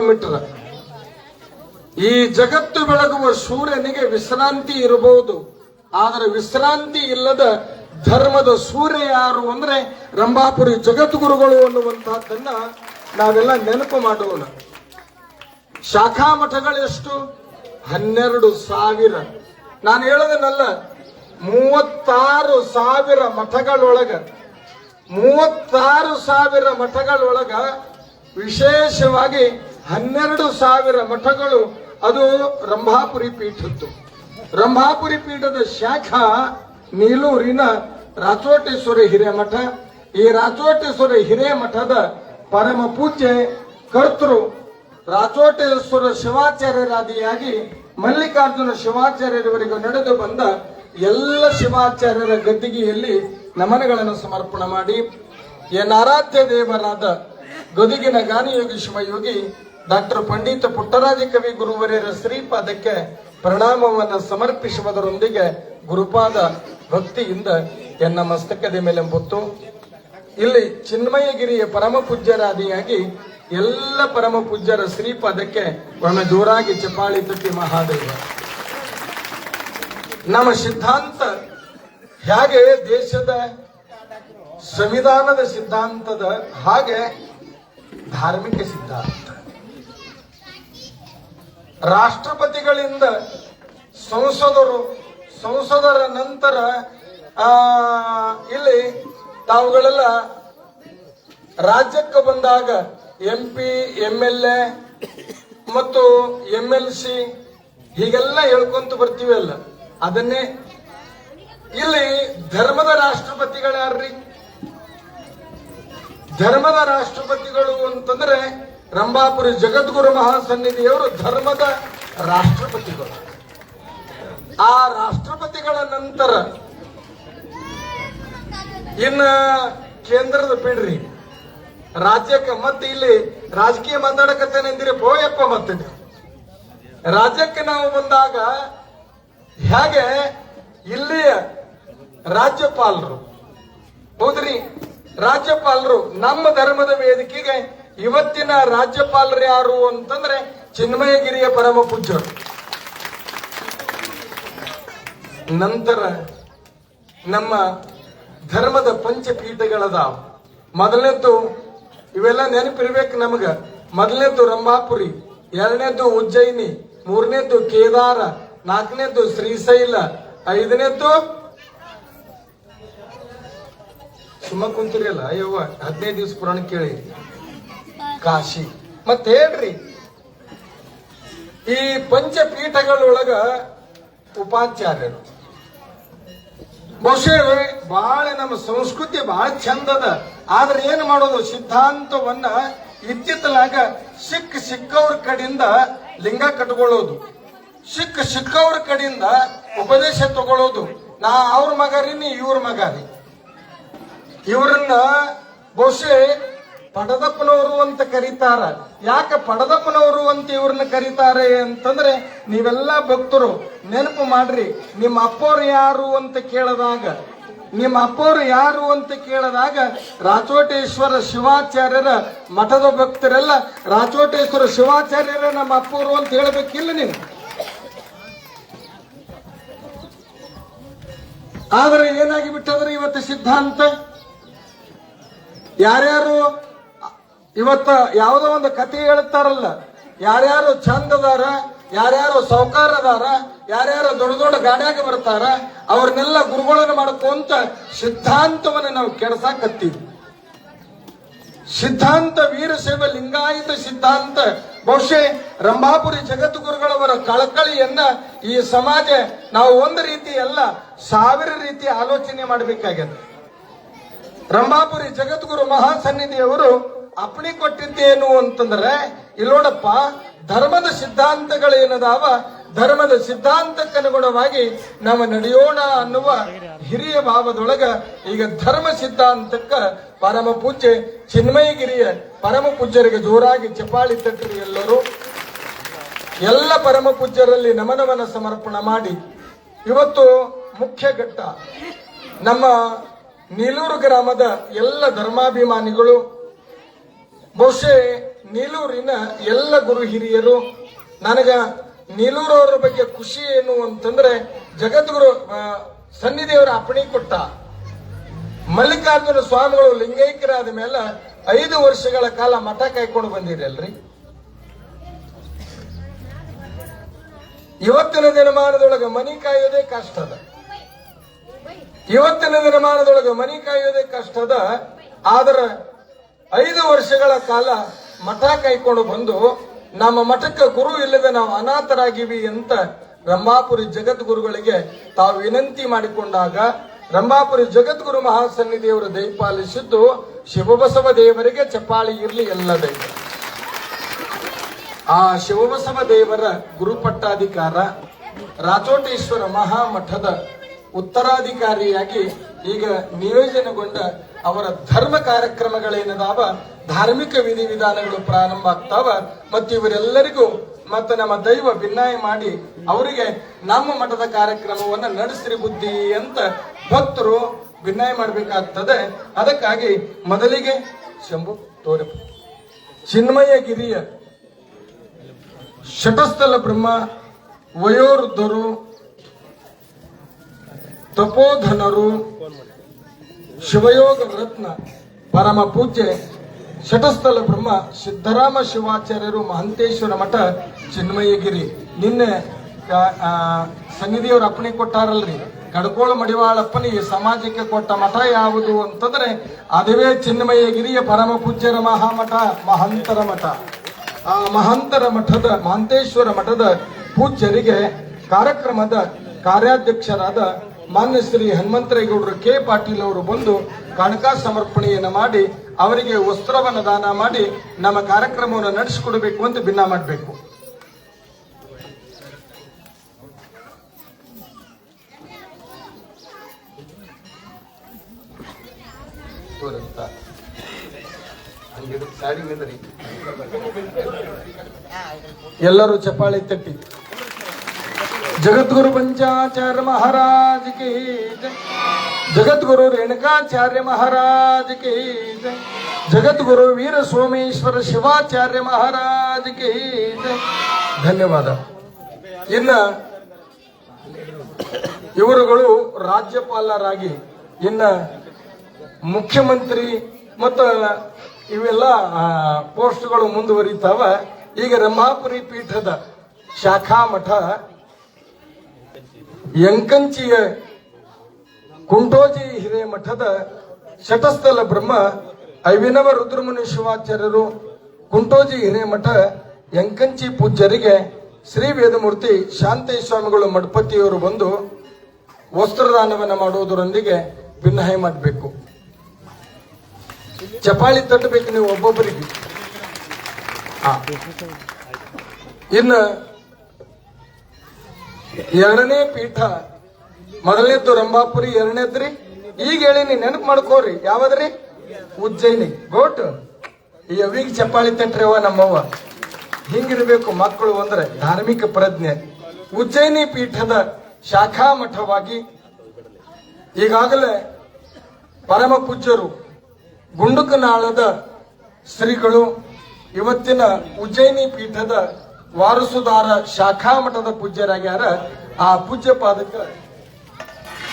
Kilometre. ಈ ಜಗತ್ತು ಬೆಳಗುವ ಸೂರ್ಯನಿಗೆ ವಿಶ್ರಾಂತಿ ಇರಬಹುದು, ಆದರೆ ವಿಶ್ರಾಂತಿ ಇಲ್ಲದ ಧರ್ಮದ ಸೂರ್ಯ ಯಾರು ಅಂದ್ರೆ ರಂಭಾಪುರಿ ಜಗದ್ಗುರುಗಳು ಅನ್ನುವಂತಹದ್ದನ್ನ ನಾವೆಲ್ಲ ನೆನಪು ಮಾಡೋಣ. ಶಾಖಾ ಮಠಗಳೆಷ್ಟು? 12,000. ನಾನು ಹೇಳೋದನ್ನಲ್ಲ, 36,000 ಮಠಗಳೊಳಗ 36,000 ಮಠಗಳೊಳಗ ವಿಶೇಷವಾಗಿ 12,000 ಮಠಗಳು ಅದು ರಂಭಾಪುರಿ ಪೀಠದ್ದು. ರಂಭಾಪುರಿ ಪೀಠದ ಶಾಖಾ ನೀಲೂರಿನ ರಾಚೋಟೇಶ್ವರ ಹಿರೇಮಠ. ಈ ರಾಚೋಟೇಶ್ವರ ಹಿರೇಮಠದ ಪರಮ ಪೂಜ್ಯ ಕರ್ತೃ ರಾಚೋಟೇಶ್ವರ ಶಿವಾಚಾರ್ಯರಾದಿಯಾಗಿ ಮಲ್ಲಿಕಾರ್ಜುನ ಶಿವಾಚಾರ್ಯರವರೆಗೂ ನಡೆದು ಬಂದ ಎಲ್ಲ ಶಿವಾಚಾರ್ಯರ ಗದ್ದಿಗೆಯಲ್ಲಿ ನಮನಗಳನ್ನು ಸಮರ್ಪಣೆ ಮಾಡಿ ಎನ್ ಆರಾಧ್ಯ ದೇವರಾದ ಗದುಗಿನ ಗಾನಯೋಗಿ ಶಿವಯೋಗಿ ಡಾಕ್ಟರ್ ಪಂಡಿತ ಪುಟ್ಟರಾಜ ಕವಿ ಗುರುವರ್ಯರ ಶ್ರೀಪಾದಕ್ಕೆ ಪ್ರಣಾಮವನ್ನು ಸಮರ್ಪಿಸುವುದರೊಂದಿಗೆ ಗುರುಪಾದ ಭಕ್ತಿಯಿಂದ ಎನ್ನ ಮಸ್ತಕದ ಮೇಲೆ ಹೊತ್ತು ಇಲ್ಲಿ ಚಿನ್ಮಯಗಿರಿಯ ಪರಮ ಪೂಜ್ಯರಾದಿಯಾಗಿ ಎಲ್ಲ ಪರಮ ಪೂಜ್ಯರ ಶ್ರೀಪಾದಕ್ಕೆ ಒಮ್ಮೆ ಜೋರಾಗಿ ಚಪಾಳಿ ತಟ್ಟಿ ಮಹಾದೇವ. ನಮ್ಮ ಸಿದ್ಧಾಂತ ಹೇಗೆ ದೇಶದ ಸಂವಿಧಾನದ ಸಿದ್ಧಾಂತದ ಹಾಗೆ ಧಾರ್ಮಿಕ ಸಿದ್ಧಾಂತ. ರಾಷ್ಟ್ರಪತಿಗಳಿಂದ ಸಂಸದರ ನಂತರ ಇಲ್ಲಿ ತಾವುಗಳೆಲ್ಲ ರಾಜ್ಯಕ್ಕೆ ಬಂದಾಗ MP, MLA ಮತ್ತು MLC ಹೀಗೆಲ್ಲ ಹೇಳ್ಕೊಂತ ಬರ್ತೀವಿ ಅಲ್ಲ, ಅದನ್ನೇ ಇಲ್ಲಿ ಧರ್ಮದ ರಾಷ್ಟ್ರಪತಿಗಳ್ಯಾರ್ರಿ? ಧರ್ಮದ ರಾಷ್ಟ್ರಪತಿಗಳು ಅಂತಂದ್ರೆ ರಂಭಾಪುರಿ ಜಗದ್ಗುರು ಮಹಾಸನ್ನಿಧಿಯವರು ಧರ್ಮದ ರಾಷ್ಟ್ರಪತಿಗಳು. ಆ ರಾಷ್ಟ್ರಪತಿಗಳ ನಂತರ ಇನ್ನ ಕೇಂದ್ರದ ಬಿಡ್ರಿ, ರಾಜ್ಯಕ್ಕೆ ಮತ್ತೆ ಇಲ್ಲಿ ರಾಜಕೀಯ ಮಾತಾಡಕತ್ತೇನೆ ಅಂದಿರಿ ಪೋಯಪ್ಪ. ಮತ್ತೆ ರಾಜ್ಯಕ್ಕೆ ನಾವು ಬಂದಾಗ ಹೇಗೆ ಇಲ್ಲಿಯ ರಾಜ್ಯಪಾಲರು, ಹೌದ್ರಿ, ರಾಜ್ಯಪಾಲರು ನಮ್ಮ ಧರ್ಮದ ವೇದಿಕೆಗೆ ಇವತ್ತಿನ ರಾಜ್ಯಪಾಲರು ಯಾರು ಅಂತಂದ್ರೆ ಚಿನ್ಮಯಗಿರಿಯ ಪರಮ ಪೂಜ್ಯರು. ನಂತರ ನಮ್ಮ ಧರ್ಮದ ಪಂಚಪೀಠಗಳದಾವ. ಮೊದಲನೇದ್ದು ಇವೆಲ್ಲ ನೆನಪಿರ್ಬೇಕು ನಮಗ. ಮೊದಲನೇದ್ದು ರಂಭಾಪುರಿ, ಎರಡನೇದ್ದು ಉಜ್ಜಯಿನಿ, ಮೂರನೇದ್ದು ಕೇದಾರ, ನಾಲ್ಕನೇದ್ದು ಶ್ರೀಶೈಲ, ಐದನೇದ್ದು ಸುಮ್ಮ ಕುಂತಿರಲ್ಲ ಅಯ್ಯವ್ವ 15 ದಿವಸ ಪುರಾಣ ಕೇಳಿ ಕಾಶಿ. ಮತ್ತೆ ಹೇಳ್ರಿ, ಈ ಪಂಚಪೀಠಗಳೊಳಗ ಉಪಾಚಾರ್ಯರು ಬಹುಶಃ ಬಹಳ ನಮ್ಮ ಸಂಸ್ಕೃತಿ ಬಹಳ ಚಂದದ. ಆದ್ರೆ ಏನ್ ಮಾಡೋದು, ಸಿದ್ಧಾಂತವನ್ನ ಇತ್ತಿತ್ತಲಾಗ ಸಿಕ್ಕವ್ರ ಕಡೆಯಿಂದ ಲಿಂಗ ಕಟ್ಕೊಳ್ಳೋದು, ಸಿಕ್ಕವ್ರ ಕಡೆಯಿಂದ ಉಪದೇಶ ತಗೊಳ್ಳೋದು. ನಾ ಅವ್ರ ಮಗಾರಿ, ನೀ ಇವ್ರ ಮಗಾರಿ. ಇವರನ್ನ ಬಹುಶಃ ಪಡದಪ್ಪನವರು ಅಂತ ಕರೀತಾರ. ಯಾಕೆ ಪಡದಪ್ಪನವರು ಅಂತ ಇವ್ರನ್ನ ಕರೀತಾರೆ ಅಂತಂದ್ರೆ, ನೀವೆಲ್ಲ ಭಕ್ತರು ನೆನಪು ಮಾಡ್ರಿ, ನಿಮ್ಮ ಅಪ್ಪವ್ರು ಯಾರು ಅಂತ ಕೇಳಿದಾಗ ರಾಚೋಟೇಶ್ವರ ಶಿವಾಚಾರ್ಯರ ಮಠದ ಭಕ್ತರೆಲ್ಲ ರಾಚೋಟೇಶ್ವರ ಶಿವಾಚಾರ್ಯರ ನಮ್ಮ ಅಪ್ಪವರು ಅಂತ ಹೇಳ್ಬೇಕಿಲ್ಲ ನೀವು. ಆದ್ರೆ ಏನಾಗಿ ಬಿಟ್ಟದ್ರೆ ಇವತ್ತು ಸಿದ್ಧಾಂತ ಯಾರ್ಯಾರು ಇವತ್ತ ಯಾವುದೋ ಒಂದು ಕಥೆ ಹೇಳ್ತಾರಲ್ಲ, ಯಾರ್ಯಾರು ಚಂದದಾರ, ಯಾರ್ಯಾರು ಸೌಕಾರದಾರ, ಯಾರ್ಯಾರು ದೊಡ್ಡ ದೊಡ್ಡ ಗಾಡ್ಯಾಗ ಬರ್ತಾರ, ಅವ್ರನ್ನೆಲ್ಲ ಗುರುಗಳನ್ನು ಮಾಡ್ಕೊಂತ ಸಿದ್ಧಾಂತವನ್ನ ನಾವು ಕೆಡಸಾಕತ್ತೀವಿ. ಸಿದ್ಧಾಂತ ವೀರಶೈವ ಲಿಂಗಾಯತ ಸಿದ್ಧಾಂತ ಬಹುಶಃ ರಂಭಾಪುರಿ ಜಗದ್ಗುರುಗಳವರ ಕಳಕಳಿಯನ್ನ ಈ ಸಮಾಜ ನಾವು ಒಂದು ರೀತಿ ಅಲ್ಲ 1000 ರೀತಿ ಆಲೋಚನೆ ಮಾಡಬೇಕಾಗಿದೆ. ರಂಭಾಪುರಿ ಜಗದ್ಗುರು ಮಹಾಸನ್ನಿಧಿಯವರು ಅಪ್ಪಣೆ ಕೊಟ್ಟಿದ್ದೇನು ಅಂತಂದ್ರೆ, ಇಲ್ಲೋಡಪ್ಪ, ಧರ್ಮದ ಸಿದ್ಧಾಂತಗಳೇನದಾವ, ಧರ್ಮದ ಸಿದ್ಧಾಂತಕ್ಕನುಗುಣವಾಗಿ ನಾವು ನಡೆಯೋಣ ಅನ್ನುವ ಹಿರಿಯ ಭಾವದೊಳಗ ಈಗ ಧರ್ಮ ಸಿದ್ಧಾಂತಕ್ಕ ಪರಮ ಪೂಜ್ಯ ಚಿನ್ಮಯಗಿರಿಯ ಪರಮ ಪೂಜ್ಯರಿಗೆ ಜೋರಾಗಿ ಚಪಾಳಿ ತಟ್ರಿ. ಎಲ್ಲರೂ ಎಲ್ಲ ಪರಮ ಪೂಜ್ಯರಲ್ಲಿ ನಮನವನ್ನು ಸಮರ್ಪಣೆ ಮಾಡಿ ಇವತ್ತು ಮುಖ್ಯ ಘಟ್ಟ ನಮ್ಮ ನೀಲೂರು ಗ್ರಾಮದ ಎಲ್ಲ ಧರ್ಮಾಭಿಮಾನಿಗಳು ಬಹುಶಃ ನೀಲೂರಿನ ಎಲ್ಲ ಗುರು ಹಿರಿಯರು, ನನಗ ನೀಲೂರವರ ಬಗ್ಗೆ ಖುಷಿ ಏನು ಅಂತಂದ್ರೆ ಜಗದ್ಗುರು ಸನ್ನಿಧಿಯವರ ಅಪ್ಪಣೆ ಕೊಟ್ಟ. ಮಲ್ಲಿಕಾರ್ಜುನ ಸ್ವಾಮಿಗಳು ಲಿಂಗೈಕ್ಯರಾದ ಮೇಲೆ 5 ವರ್ಷಗಳ ಕಾಲ ಮಠ ಕಾಯ್ಕೊಂಡು ಬಂದಿರಲ್ರಿ. ಇವತ್ತಿನ ದಿನಮಾನದೊಳಗೆ ಮನಿ ಕಾಯೋದೇ ಕಷ್ಟ ಅದ. ಇವತ್ತಿನ ದಿನಮಾನದೊಳಗೆ ಮನಿ ಕಾಯೋದೇ ಕಷ್ಟ ಅದ. ಆದ್ರೆ 5 ವರ್ಷಗಳ ಕಾಲ ಮಠ ಕಾಯ್ಕೊಂಡು ಬಂದು ನಮ್ಮ ಮಠಕ್ಕೆ ಗುರು ಇಲ್ಲದೆ ನಾವು ಅನಾಥರಾಗಿವಿ ಅಂತ ರಂಭಾಪುರಿ ಜಗದ್ಗುರುಗಳಿಗೆ ತಾವು ವಿನಂತಿ ಮಾಡಿಕೊಂಡಾಗ ರಂಭಾಪುರಿ ಜಗದ್ಗುರು ಮಹಾಸನ್ನಿಧಿಯವರು ದಯಪಾಲಿಸಿದ್ದು ಶಿವಬಸವ ದೇವರಿಗೆ ಚಪ್ಪಾಳಿ ಇರಲಿ ಎಲ್ಲದೇ. ಆ ಶಿವಬಸವ ದೇವರ ಗುರುಪಟ್ಟಾಧಿಕಾರ ರಾಚೋಟೇಶ್ವರ ಮಹಾಮಠದ ಉತ್ತರಾಧಿಕಾರಿಯಾಗಿ ಈಗ ನಿಯೋಜನೆಗೊಂಡ ಅವರ ಧರ್ಮ ಕಾರ್ಯಕ್ರಮಗಳೇನದಾವ, ಧಾರ್ಮಿಕ ವಿಧಿವಿಧಾನಗಳು ಪ್ರಾರಂಭ ಆಗ್ತಾವ. ಮತ್ತು ಇವರೆಲ್ಲರಿಗೂ ಮತ್ತು ನಮ್ಮ ದೈವ ಭಿನ್ನಾಯ ಮಾಡಿ ಅವರಿಗೆ ನಮ್ಮ ಮಠದ ಕಾರ್ಯಕ್ರಮವನ್ನು ನಡೆಸಿರಿ ಬುದ್ಧಿ ಅಂತ ಭಕ್ತರು ಭಿನ್ನಾಯ ಮಾಡಬೇಕಾಗ್ತದೆ. ಅದಕ್ಕಾಗಿ ಮೊದಲಿಗೆ ಶಂಭು ತೋರಿ ಚಿನ್ಮಯಗಿರಿಯ ಶಟಸ್ಥಲ ಬ್ರಹ್ಮ ವಯೋವೃದ್ಧರು, ತಪೋಧನರು, ಶಿವಯೋಗ ರತ್ನ ಪರಮ ಪೂಜ್ಯ ಶಟಸ್ಥಲ ಬ್ರಹ್ಮ ಸಿದ್ದರಾಮ ಶಿವಾಚಾರ್ಯರು ಮಹಂತೇಶ್ವರ ಮಠ ಚಿನ್ಮಯಗಿರಿ. ನಿನ್ನೆ ಸನ್ನಿಧಿಯವರು ಅಪ್ಪಣೆ ಕೊಟ್ಟಾರಲ್ರಿ, ಕಡ್ಕೋಳ ಮಡಿವಾಳಪ್ಪನಿಗೆ ಸಮಾಜಕ್ಕೆ ಕೊಟ್ಟ ಮಠ ಯಾವುದು ಅಂತಂದ್ರೆ ಅದುವೇ ಚಿನ್ಮಯಗಿರಿಯ ಪರಮ ಪೂಜ್ಯರ ಮಹಾಮಠ ಮಹಂತರ ಮಠ. ಆ ಮಹಂತರ ಮಠದ ಮಹಂತೇಶ್ವರ ಮಠದ ಪೂಜ್ಯರಿಗೆ ಕಾರ್ಯಕ್ರಮದ ಕಾರ್ಯಾಧ್ಯಕ್ಷರಾದ ಮಾನ್ಯ ಶ್ರೀ ಹನುಮಂತರೇಗೌಡರು ಕೆ ಪಾಟೀಲ್ ಅವರು ಬಂದು ಕಾಣಿಕಾ ಸಮರ್ಪಣೆಯನ್ನು ಮಾಡಿ ಅವರಿಗೆ ವಸ್ತ್ರವನ್ನು ದಾನ ಮಾಡಿ ನಮ್ಮ ಕಾರ್ಯಕ್ರಮವನ್ನು ನಡೆಸಿಕೊಡಬೇಕು ಅಂತ ಭಿನ್ನ ಮಾಡಬೇಕು. ಎಲ್ಲರೂ ಚಪ್ಪಾಳೆ ತಟ್ಟಿ. ಜಗದ್ಗುರು ಪಂಚಾಚಾರ್ಯ ಮಹಾರಾಜ್ ಕಿ ಜೈ, ಜಗದ್ಗುರು ರೇಣುಕಾಚಾರ್ಯ ಮಹಾರಾಜ್ ಕಿ ಜೈ, ಜಗದ್ಗುರು ವೀರ ಸೋಮೇಶ್ವರ ಶಿವಾಚಾರ್ಯ ಮಹಾರಾಜ್ ಕಿ ಜೈ. ಧನ್ಯವಾದ. ಇನ್ನ ಇವರುಗಳು ರಾಜ್ಯಪಾಲರಾಗಿ ಇನ್ನ ಮುಖ್ಯಮಂತ್ರಿ ಮತ್ತು ಇವೆಲ್ಲ ಪೋಸ್ಟ್ಗಳು ಮುಂದುವರಿತಾವ. ಈಗ ರಂಭಾಪುರಿ ಪೀಠದ ಶಾಖಾ ಮಠ ಯಂಕಂಚಿಯ ಕುಂಟೋಜಿ ಹಿರೇಮಠದ ಶಟಸ್ಥಲ ಬ್ರಹ್ಮ ಅಭಿನವ ರುದ್ರಮುನಿ ಶಿವಾಚಾರ್ಯರು ಕುಂಟೋಜಿ ಹಿರೇಮಠ ಯಂಕಂಚಿ ಪೂಜ್ಯರಿಗೆ ಶ್ರೀ ವೇದಮೂರ್ತಿ ಶಾಂತೇಶ ಸ್ವಾಮಿಗಳು ಮಠಪತಿಯವರು ಬಂದು ವಸ್ತ್ರದಾನವನ್ನು ಮಾಡುವುದರೊಂದಿಗೆ ಭಿನ್ನಾಯ ಮಾಡಬೇಕು. ಚಪಾಳಿ ತಟ್ಟಬೇಕು ನೀವು ಒಬ್ಬೊಬ್ಬರಿಗೆ. ಇನ್ನು ಎರಡನೇ ಪೀಠ, ಮೊದಲನೇದ್ದು ರಂಭಾಪುರಿ, ಎರಡನೇದ್ರಿ ಈಗ ಹೇಳಿನಿ ನೆನಪು ಮಾಡ್ಕೋರಿ ಯಾವದ್ರಿ? ಉಜ್ಜಯಿನಿ. ಗೋಟ್ ಈ ಅವಿಗೆ ಚಪ್ಪಾಳಿ ತಟ್ರಿ ಅವ ನಮ್ಮವ್ವ. ಹಿಂಗಿರ್ಬೇಕು ಮಕ್ಕಳು ಅಂದ್ರೆ ಧಾರ್ಮಿಕ ಪ್ರಜ್ಞೆ. ಉಜ್ಜಯಿನಿ ಪೀಠದ ಶಾಖಾ ಮಠವಾಗಿ ಈಗಾಗಲೇ ಪರಮ ಪೂಜ್ಯರು ಗುಂಡುಕನಾಳದ ಶ್ರೀಗಳು ಇವತ್ತಿನ ಉಜ್ಜಯಿನಿ ಪೀಠದ ವಾರಸುದಾರ ಶಾಖಾ ಮಠದ ಪೂಜ್ಯರಾಗ್ಯಾರ. ಆ ಪೂಜ್ಯ ಪಾದಕ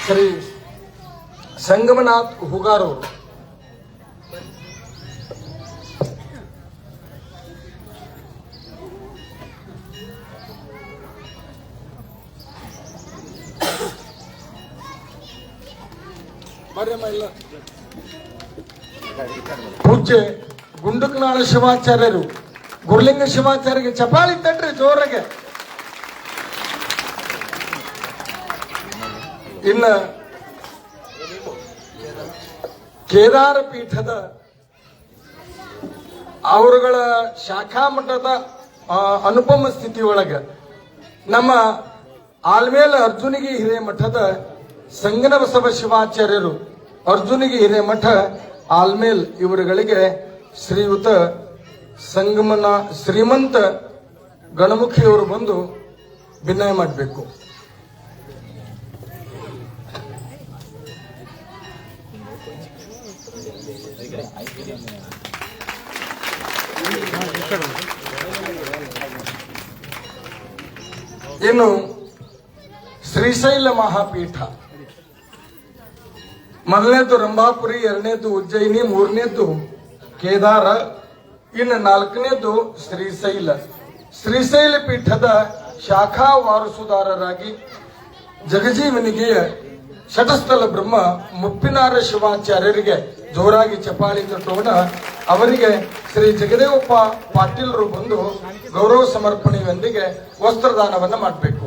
ಶ್ರೀ ಸಂಗಮನಾಥ್ ಹುಗಾರವರು. ಪೂಜ್ಯ ಗುಂಡುಕನಾಳ ಶಿವಾಚಾರ್ಯರು, ಗುರುಲಿಂಗ ಶಿವಾಚಾರ್ಯರಿಗೆ ಚಪಾಳಿ ತಟ್ರಿ ಜೋರಾಗೆ. ಇನ್ನ ಕೇದಾರ ಪೀಠದ ಅವರುಗಳ ಶಾಖಾ ಮಠದ ಅನುಪಮ ಸ್ಥಿತಿಯೊಳಗ ನಮ್ಮ ಆಲ್ಮೇಲ ಅರ್ಜುನಿಗಿ ಹಿರೇಮಠದ ಸಂಗನಬಸವ ಶಿವಾಚಾರ್ಯರು ಅರ್ಜುನಿಗಿ ಹಿರೇಮಠ ಆಲ್ಮೇಲ್ ಇವರುಗಳಿಗೆ ಶ್ರೀಯುತ ಶ್ರೀಮಂತ ಗಣಮುಖಿಯವರು ಬಂದು ಭಿನ್ನಯ ಮಾಡಬೇಕು. ಇನ್ನು ಶ್ರೀಶೈಲ ಮಹಾಪೀಠ, ಮೊದಲನೇದ್ದು ರಂಭಾಪುರಿ, ಎರಡನೇದ್ದು ಉಜ್ಜಯಿನಿ, ಮೂರನೇದ್ದು ಕೇದಾರ, ಇನ್ನು ನಾಲ್ಕನೇದ್ದು ಶ್ರೀಶೈಲ. ಶ್ರೀಶೈಲ ಪೀಠದ ಶಾಖಾ ವಾರಸುದಾರರಾಗಿ ಜಗಜೀವನಿಗೆ ಶಟಸ್ಥಲ ಬ್ರಹ್ಮ ಮುಪ್ಪಿನಾರ ಶಿವಾಚಾರ್ಯರಿಗೆ ಜೋರಾಗಿ ಚಪಾಳಿ ತಟ್ಟೋಣ. ಅವರಿಗೆ ಶ್ರೀ ಜಗದೇವಪ್ಪ ಪಾಟೀಲರು ಬಂದು ಗೌರವ ಸಮರ್ಪಣೆಯೊಂದಿಗೆ ವಸ್ತ್ರದಾನವನ್ನ ಮಾಡಬೇಕು.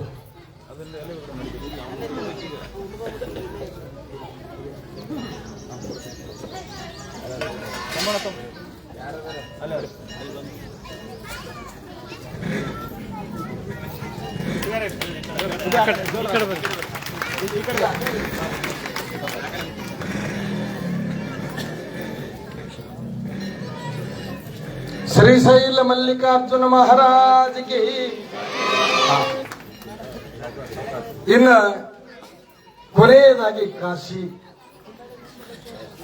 ಶ್ರೀಶೈಲ ಮಲ್ಲಿಕಾರ್ಜುನ ಮಹಾರಾಜಗೆ. ಇನ್ನ ಕೊನೆಯದಾಗಿ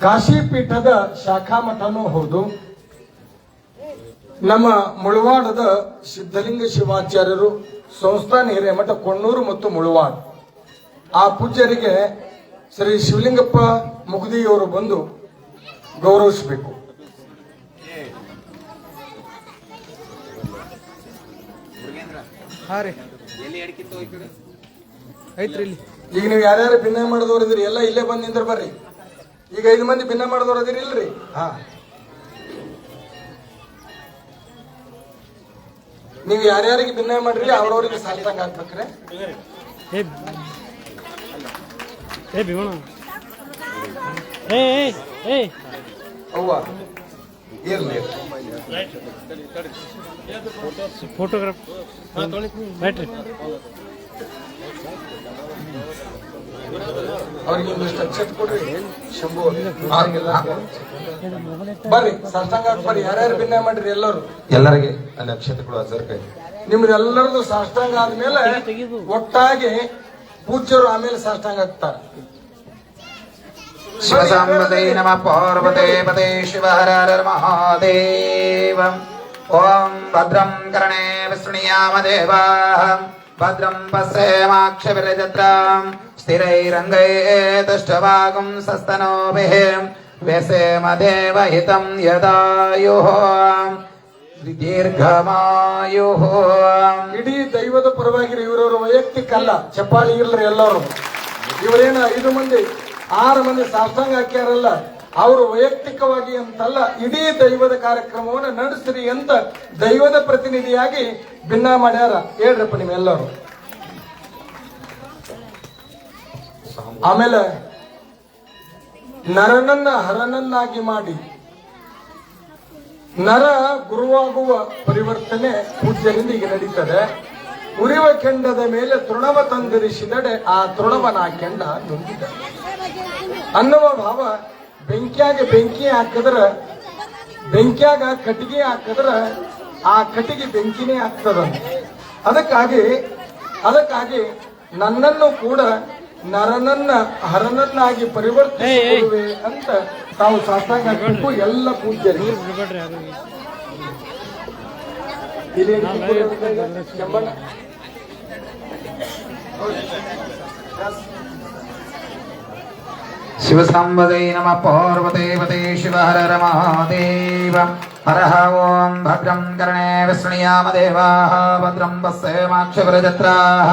ಕಾಶಿ ಪೀಠದ ಶಾಖಾ ಮಠನೂ ಹೌದು. ನಮ್ಮ ಮುಳವಾಡದ ಸಿದ್ಧಲಿಂಗ ಶಿವಾಚಾರ್ಯರು ಸಂಸ್ಥಾನ ಹಿರೇಮಠ ಕೊಣ್ಣೂರು ಮತ್ತು ಮುಳವಾಡ್, ಆ ಪೂಜ್ಯರಿಗೆ ಶ್ರೀ ಶಿವಲಿಂಗಪ್ಪ ಮುಗ್ದಿಯವರು ಬಂದು ಗೌರವಿಸಬೇಕು. ಈಗ ನೀವು ಯಾರ್ಯಾರು ಭಿನ್ನ ಮಾಡಿದವ್ರು ಇದ್ರಿ ಎಲ್ಲ ಇಲ್ಲೇ ಬಂದ್ ನಿಂದ್ರ ಬರ್ರಿ. ಈಗ 5 ಮಂದಿ ಭಿನ್ನ ಮಾಡಿದವ್ರು ಅದಿರಿ ಇಲ್ರಿ? ನೀವು ಯಾರ್ಯಾರಿಗೆ ಭಿನ್ನ ಮಾಡ್ರಿ ಅವ್ರವ್ರಿಗೆ ಸಾಲ್ತಂಗ ಹಾಕ್ಬೇಕ್ರೆ. ಅವ್ವ ಇರ್ಲಿ ಫೋಟೋಗ್ರಾಫ್ ಅವ್ರಿಗೆ ಒಂದಿಷ್ಟು ಅಕ್ಷತೆ ಕೊಡ್ರಿ. ಶಂಭು ಬರ್ರಿ ಸಾಷ್ಟಾಂಗ ಬರ್ರಿ. ಯಾರ್ಯಾರು ಭಿನ್ನ ಮಾಡ್ರಿ ಎಲ್ಲರಿಗೆ ಅಲ್ಲಿ ಅಕ್ಷತೆ ಕೊಡುವ ಸರ್ ಕೈ. ನಿಮ್ದೆಲ್ಲರದು ಸಾಷ್ಟಾಂಗ ಆದ್ಮೇಲೆ ಒಟ್ಟಾಗಿ ಪೂಜ್ಯರು ಆಮೇಲೆ ಸಾಷ್ಟಾಂಗ ಆಗ್ತಾರೆ. ಶಿವಸಾಂಬತೆ ನಮ ಪಾರ್ವತೆ ಪದೇ ಶಿವ ಹರ ಹರ ಮಹಾದೇವ. ಓಂ ಭದ್ರಂ ಕರ್ಣೇ ವಿಷ್ಣುಯಾಮ ದೇವಾಃ ಭದ್ರಂ ಪಶ್ಯೇಮಾಕ್ಷವಿರಜತ್ರಾಂ ಸ್ಥಿರೈರಂಗೈಸ್ತುಷ್ಟವಾಗುಂ ಸಸ್ತನೋಭಿಃ ವ್ಯಸೇಮ ದೇವಹಿತಂ ಯದಾಯುಃ ದೀರ್ಘಮಾಯುಃ. ಇಡೀ ದೈವದ ಪರವಾಗಿರಿ. ಇವರವರ ವೈಯಕ್ತಿಕ ಅಲ್ಲ, ಚಪ್ಪಾಳಿ ಇರ್ಲಿ ಎಲ್ಲರೂ. ಇವರೇನು 5 ಮಂದಿ 6 ಮಂದಿ ಸಾಷ್ಟಾಂಗ ಹಾಕ್ಯಾರಲ್ಲ, ಅವರು ವೈಯಕ್ತಿಕವಾಗಿ ಅಂತಲ್ಲ, ಇಡೀ ದೈವದ ಕಾರ್ಯಕ್ರಮವನ್ನು ನಡೆಸ್ರಿ ಅಂತ ದೈವದ ಪ್ರತಿನಿಧಿಯಾಗಿ ಭಿನ್ನ ಮಾಡ್ಯಾರ. ಹೇಳ್ರಪ್ಪ ನಿಮ್ಮೆಲ್ಲರೂ. ಆಮೇಲೆ ನರನನ್ನ ಹರನನ್ನಾಗಿ ಮಾಡಿ ನರ ಗುರುವಾಗುವ ಪರಿವರ್ತನೆ ಪೂಜ್ಯರಿಂದ ಈಗ ನಡೀತದೆ. ಉರಿವ ಕೆಂಡದ ಮೇಲೆ ತೃಣವ ತಂದಿರಿಸಿದಡೆ ಆ ತೃಣವನ ಕೆಂಡ ನುಂಗಿದ ಅನ್ನುವ ಭಾವ. ಬೆಂಕಿಯಾಗ ಬೆಂಕಿ ಹಾಕಿದ್ರ, ಬೆಂಕಿಯಾಗ ಕಟ್ಟಿಗೆ ಹಾಕಿದ್ರ ಆ ಕಟ್ಟಿಗೆ ಬೆಂಕಿನೇ ಆಗ್ತದ. ಅದಕ್ಕಾಗಿ ನನ್ನನ್ನು ಕೂಡ ನರನನ್ನ ಹರನನ್ನಾಗಿ ಪರಿವರ್ತಿಸುವೆ ಅಂತ ತಾವು ಸಾಷ್ಟಾಂಗ ಹಾಕಬೇಕು ಎಲ್ಲ ಪೂಜ್ಯರಿಗೆ. ಶಿವಸಾಂಬತೆ ನಮ ಪಾರ್ವತೆ ಪದೇ ಶಿವ ಹರ ಹರ ಮಹಾದೇವ. ಹರಃ ಓಂ ಭದ್ರಂ ಕರ್ಣೇ ವಿಷ್ಣುಯಾಮ ದೇವಾಃ ಭದ್ರಂ ಪಶ್ಯೇಮಾಕ್ಷವಿರಜತ್ರಾಃ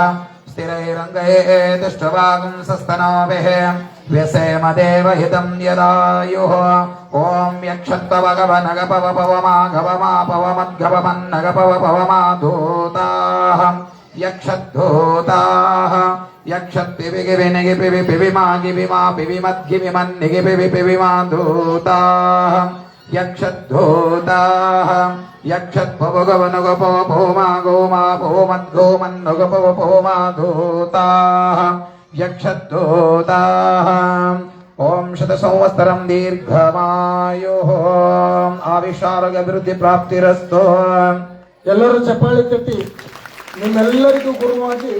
ಸ್ಥಿರೈರಂಗೈಸ್ತುಷ್ಟವಾಗುಂ ಸಸ್ತನೋಭಿಃ ವ್ಯಸೇಮ ದೇವಹಿತಂ ಯದಾಯುಃ. ಓಂ ಯಕ್ಷತ್ವಗವನಗಪವ ಪವಮಾಘವಮಾ ಪವಮದ್ಘವಮನ್ನಗಪವ ಪವಮಾಧೂತಾಃ ಯಕ್ಷದ್ಧೂತಾಃ ಯಕ್ಷತ್ಪಿವಿಗಿವಿನಿಗಿ ಪಿವಿ ಪಿವಿಮಾಗಿವಿಮಾ ಪಿವಿಮದ್ಗಿವಿಮನ್ನಿಗಿ ಪಿವಿ ಪಿವಿಮಾಧೂತಾಃ ಯಕ್ಷದ್ಧೂತಾಃ ಯಕ್ಷತ್ಪವಗವನುಗಪವ ಪವಮಾ ಗೋಮಾ ಪವಮದ್ಗೋಮನ್ನುಗಪವ ಪವಮಾಧೂತಾಃ ಯಕ್ಷದ್ಧೂತಾಃ. ಓಂ ಶತ ಸಂವತ್ಸರಂ ದೀರ್ಘಮಾಯುಃ ಆಯುಷ್ಯಾರೋಗ್ಯ ಅಭಿವೃದ್ಧಿ ಪ್ರಾಪ್ತಿರಸ್ತು. ಎಲ್ಲರೂ ಚಪ್ಪಾಳಿ ತಟ್ಟಿ ನಿಮ್ಮೆಲ್ಲರಿಗೂ ಗುರುವಾಗಿ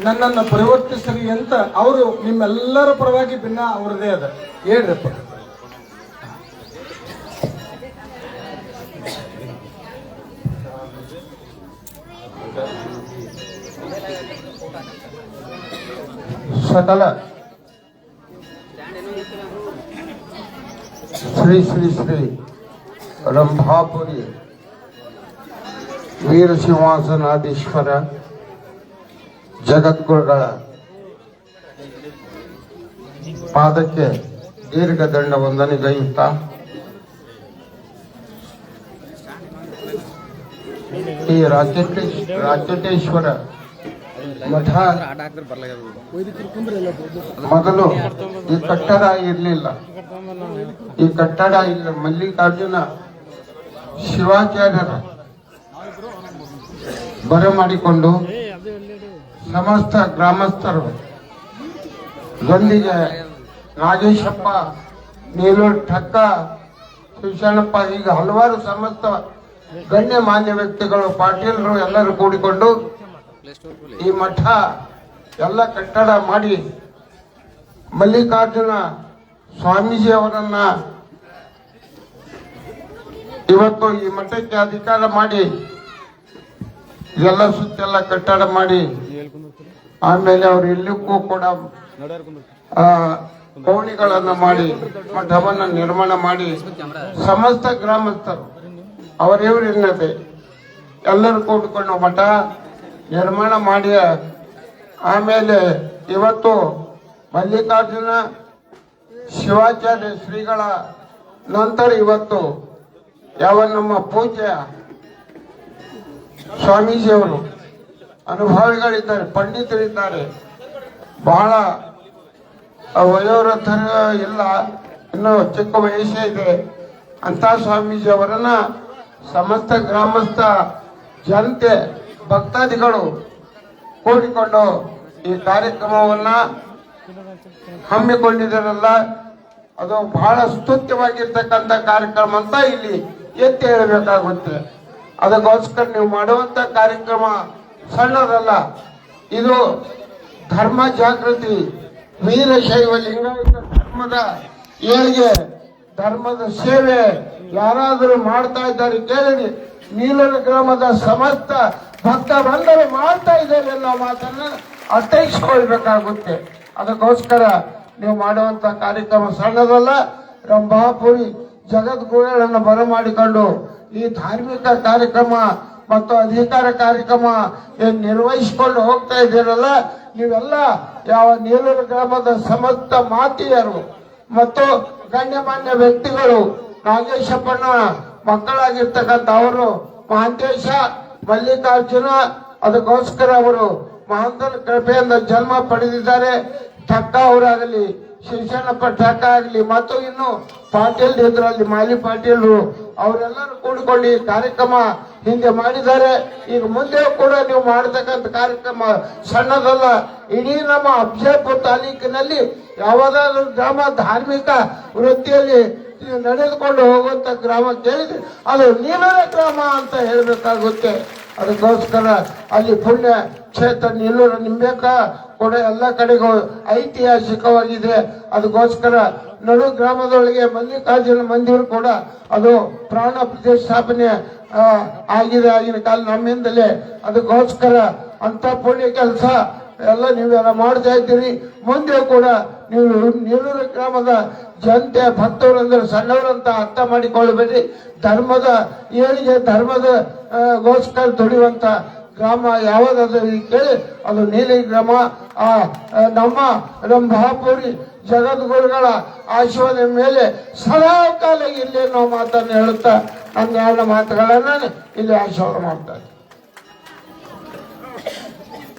ನನ್ನನ್ನು ಪರಿವರ್ತಿಸಲಿ ಅಂತ ಅವರು ನಿಮ್ಮೆಲ್ಲರ ಪರವಾಗಿ ಭಿನ್ನ ಅವರದೇ ಅದ. ಹೇಳ್ರಪ್ಪ. ಸಕಲ ಶ್ರೀ ಶ್ರೀ ಶ್ರೀ ರಂಭಾಪುರಿ ವೀರಸಿಂಹಾಸನಾಧೀಶ್ವರ ಜಗದ್ಗುರುಗಳ ಪಾದಕ್ಕೆ ದೀರ್ಘದಂಡ ವಂದನೆಗೈಯುತ್ತಾ ಈ ರಾಕೆಟೇಶ್ವರ ಮಠ ಮೊದಲು ಈ ಕಟ್ಟಡ ಇರಲಿಲ್ಲ. ಈ ಕಟ್ಟಡ ಇಲ್ಲ. ಮಲ್ಲಿಕಾರ್ಜುನ ಶಿವಾಚಾರ್ಯರ ಬರಮಾಡಿಕೊಂಡು ಸಮಸ್ತ ಗ್ರಾಮಸ್ಥರು ಜೊಂದಿಗೆ ನಾಗೇಶಪ್ಪ, ನೀಲೂರು ಠಕ್ಕ, ಶಿವಶರಣಪ್ಪ, ಈಗ ಹಲವಾರು ಸಮಸ್ತ ಗಣ್ಯ ಮಾನ್ಯ ವ್ಯಕ್ತಿಗಳು, ಪಾಟೀಲರು ಎಲ್ಲರೂ ಕೂಡಿಕೊಂಡು ಈ ಮಠ ಎಲ್ಲ ಕಟ್ಟಡ ಮಾಡಿ ಮಲ್ಲಿಕಾರ್ಜುನ ಸ್ವಾಮೀಜಿ ಅವರನ್ನ ಇವತ್ತು ಈ ಮಠಕ್ಕೆ ಅಧಿಕಾರ ಮಾಡಿ ಎಲ್ಲ ಸುತ್ತೆಲ್ಲ ಕಟ್ಟಡ ಮಾಡಿ ಆಮೇಲೆ ಅವರು ಎಲ್ಲಕ್ಕೂ ಕೂಡ ಕೋಣಿಗಳನ್ನ ಮಾಡಿ ಮಠವನ್ನ ನಿರ್ಮಾಣ ಮಾಡಿ ಸಮಸ್ತ ಗ್ರಾಮಸ್ಥರು ಅವರಿವರಿಲ್ಲದೆ ಎಲ್ಲರೂ ಕೂಡಿಕೊಂಡು ಮಠ ನಿರ್ಮಾಣ ಮಾಡಿ ಆಮೇಲೆ ಇವತ್ತು ಮಲ್ಲಿಕಾರ್ಜುನ ಶಿವಾಚಾರ್ಯ ಶ್ರೀಗಳ ನಂತರ ಇವತ್ತು ಯಾವ ನಮ್ಮ ಪೂಜ್ಯ ಸ್ವಾಮೀಜಿಯವರು ಅನುಭವಿಗಳಿದ್ದಾರೆ, ಪಂಡಿತರಿದ್ದಾರೆ, ಬಹಳ ವಯೋವೃದ್ಧರು ಇಲ್ಲ, ಇನ್ನು ಚಿಕ್ಕ ವಯಸ್ಸೇ ಇದೆ ಅಂತ ಸ್ವಾಮೀಜಿ ಅವರನ್ನ ಸಮಸ್ತ ಗ್ರಾಮಸ್ಥ ಜನತೆ ಭಕ್ತಾದಿಗಳು ಕೂಡಿಕೊಂಡು ಈ ಕಾರ್ಯಕ್ರಮವನ್ನ ಹಮ್ಮಿಕೊಂಡಿದ್ದಾರಲ್ಲ, ಅದು ಬಹಳ ಸ್ತುತ್ಯವಾಗಿರ್ತಕ್ಕಂಥ ಕಾರ್ಯಕ್ರಮ ಅಂತ ಇಲ್ಲಿ ಎತ್ತಿ ಹೇಳಬೇಕಾಗುತ್ತೆ. ಅದಕ್ಕೋಸ್ಕರ ನೀವು ಮಾಡುವಂತ ಕಾರ್ಯಕ್ರಮ ಸಣ್ಣದಲ್ಲ. ಇದು ಧರ್ಮ ಜಾಗೃತಿ, ವೀರಶೈವ ಲಿಂಗಾಯತ ಧರ್ಮದ ಏಳಿಗೆ, ಧರ್ಮದ ಸೇವೆ ಯಾರಾದರೂ ಮಾಡ್ತಾ ಇದ್ದಾರೆ ಕೇಳಿ. ನೀಲೂರು ಗ್ರಾಮದ ಸಮಸ್ತ ಭಕ್ತ ಬಂದರು ಮಾಡ್ತಾ ಇದ್ದಾರೆ ಅನ್ನೋ ಮಾತನ್ನ ಅರ್ಥೈಸಿಕೊಳ್ಬೇಕಾಗುತ್ತೆ. ಅದಕ್ಕೋಸ್ಕರ ನೀವು ಮಾಡುವಂತ ಕಾರ್ಯಕ್ರಮ ಸಣ್ಣದಲ್ಲ. ರಂಭಾಪುರಿ ಜಗದ್ಗುರುಗಳನ್ನು ಬರಮಾಡಿಕೊಂಡು ಈ ಧಾರ್ಮಿಕ ಕಾರ್ಯಕ್ರಮ ಮತ್ತು ಅಧಿಕಾರ ಕಾರ್ಯಕ್ರಮ ಏನ್ ನಿರ್ವಹಿಸಿಕೊಂಡು ಹೋಗ್ತಾ ಇದ್ದೀರಲ್ಲ, ನೀವೆಲ್ಲ ಯಾವ ನೀಲೂರು ಗ್ರಾಮದ ಸಮಸ್ತ ಮಾತಿಯರು ಮತ್ತು ಗಣ್ಯಮಾನ್ಯ ವ್ಯಕ್ತಿಗಳು, ನಾಗೇಶಪ್ಪನ ಮಕ್ಕಳಾಗಿರ್ತಕ್ಕಂಥ ಅವರು ಮಹಾಂತೇಶ ಮಲ್ಲಿಕಾರ್ಜುನ, ಅದಕ್ಕೋಸ್ಕರ ಅವರು ಮಹಾಂತನ ಕೃಪೆಯಿಂದ ಜನ್ಮ ಪಡೆದಿದ್ದಾರೆ. ಠಕ್ಕ ಅವರಾಗಲಿ, ಶಿವಶರಣಪ್ಪ ಠಕ್ಕ ಆಗಲಿ, ಮತ್ತು ಇನ್ನು ಪಾಟೀಲ್ ಇದ್ರಲ್ಲಿ ಮಾಲಿ ಪಾಟೀಲ್ರು, ಅವರೆಲ್ಲರೂ ಕೂಡಿಕೊಂಡು ಈ ಕಾರ್ಯಕ್ರಮ ಹಿಂದೆ ಮಾಡಿದ್ದಾರೆ. ಈಗ ಮುಂದೆ ಕೂಡ ನೀವು ಮಾಡತಕ್ಕಂಥ ಕಾರ್ಯಕ್ರಮ ಸಣ್ಣದಲ್ಲ. ಇಡೀ ನಮ್ಮ ಅಫಜಲ್ಪುರ ತಾಲೂಕಿನಲ್ಲಿ ಯಾವುದಾದ್ರೂ ಗ್ರಾಮ ಧಾರ್ಮಿಕ ವೃತ್ತಿಯಲ್ಲಿ ನಡೆದುಕೊಂಡು ಹೋಗುವಂತ ಗ್ರಾಮ ಕೇಳಿದ್ರೆ ಅದು ನೀಲೂರು ಗ್ರಾಮ ಅಂತ ಹೇಳಬೇಕಾಗುತ್ತೆ. ಅದಕ್ಕೋಸ್ಕರ ಅಲ್ಲಿ ಪುಣ್ಯ ಕ್ಷೇತ್ರ ನೀಲೂರು ನಿಂಬೇಕ ಕೂಡ ಎಲ್ಲ ಕಡೆಗೂ ಐತಿಹಾಸಿಕವಾಗಿದೆ. ಅದಕ್ಕೋಸ್ಕರ ನಡು ಗ್ರಾಮದೊಳಗೆ ಮಲ್ಲಿಕಾರ್ಜುನ ಮಂದಿರ ಕೂಡ ಅದು ಪ್ರಾಣ ಪ್ರತಿಷ್ಠಾಪನೆ ಆಗಿದೆ ಆಗಿನ ಕಾಲ ನಮ್ಮಿಂದಲೇ. ಅದಕ್ಕೋಸ್ಕರ ಅಂತ ಪುಣ್ಯ ಕೆಲಸ ಎಲ್ಲ ನೀವೆಲ್ಲ ಮಾಡ್ತಾ ಇದ್ದೀರಿ. ಮುಂದೆ ಕೂಡ ನೀವು ನೀಲೂರು ಗ್ರಾಮದ ಜನತೆ ಭಕ್ತರಂದ್ರೆ ಸಣ್ಣವರಂತ ಅರ್ಥ ಮಾಡಿಕೊಳ್ಳಬೇಡಿ. ಧರ್ಮದ ಏಳಿಗೆ, ಧರ್ಮದ ಗೋಸ್ಕರ ದುಡಿಯುವಂತ ಗ್ರಾಮ ಯಾವುದಾದ್ರು ಕೇಳಿ ಅದು ನೀಲಿ ಗ್ರಾಮ. ನಮ್ಮ ರಂಭಾಪುರಿ ಜಗದ್ಗುರುಗಳ ಆಶೀರ್ವಾದ ಮೇಲೆ ಸದಾ ಕಾಲ ಇಲ್ಲಿ ಅನ್ನೋ ಮಾತನ್ನು ಹೇಳುತ್ತಾ ನನ್ನ ಎರಡು ಮಾತುಗಳನ್ನ ಇಲ್ಲಿ ಆಶೀರ್ವಾದ ಮಾಡ್ತಾರೆ.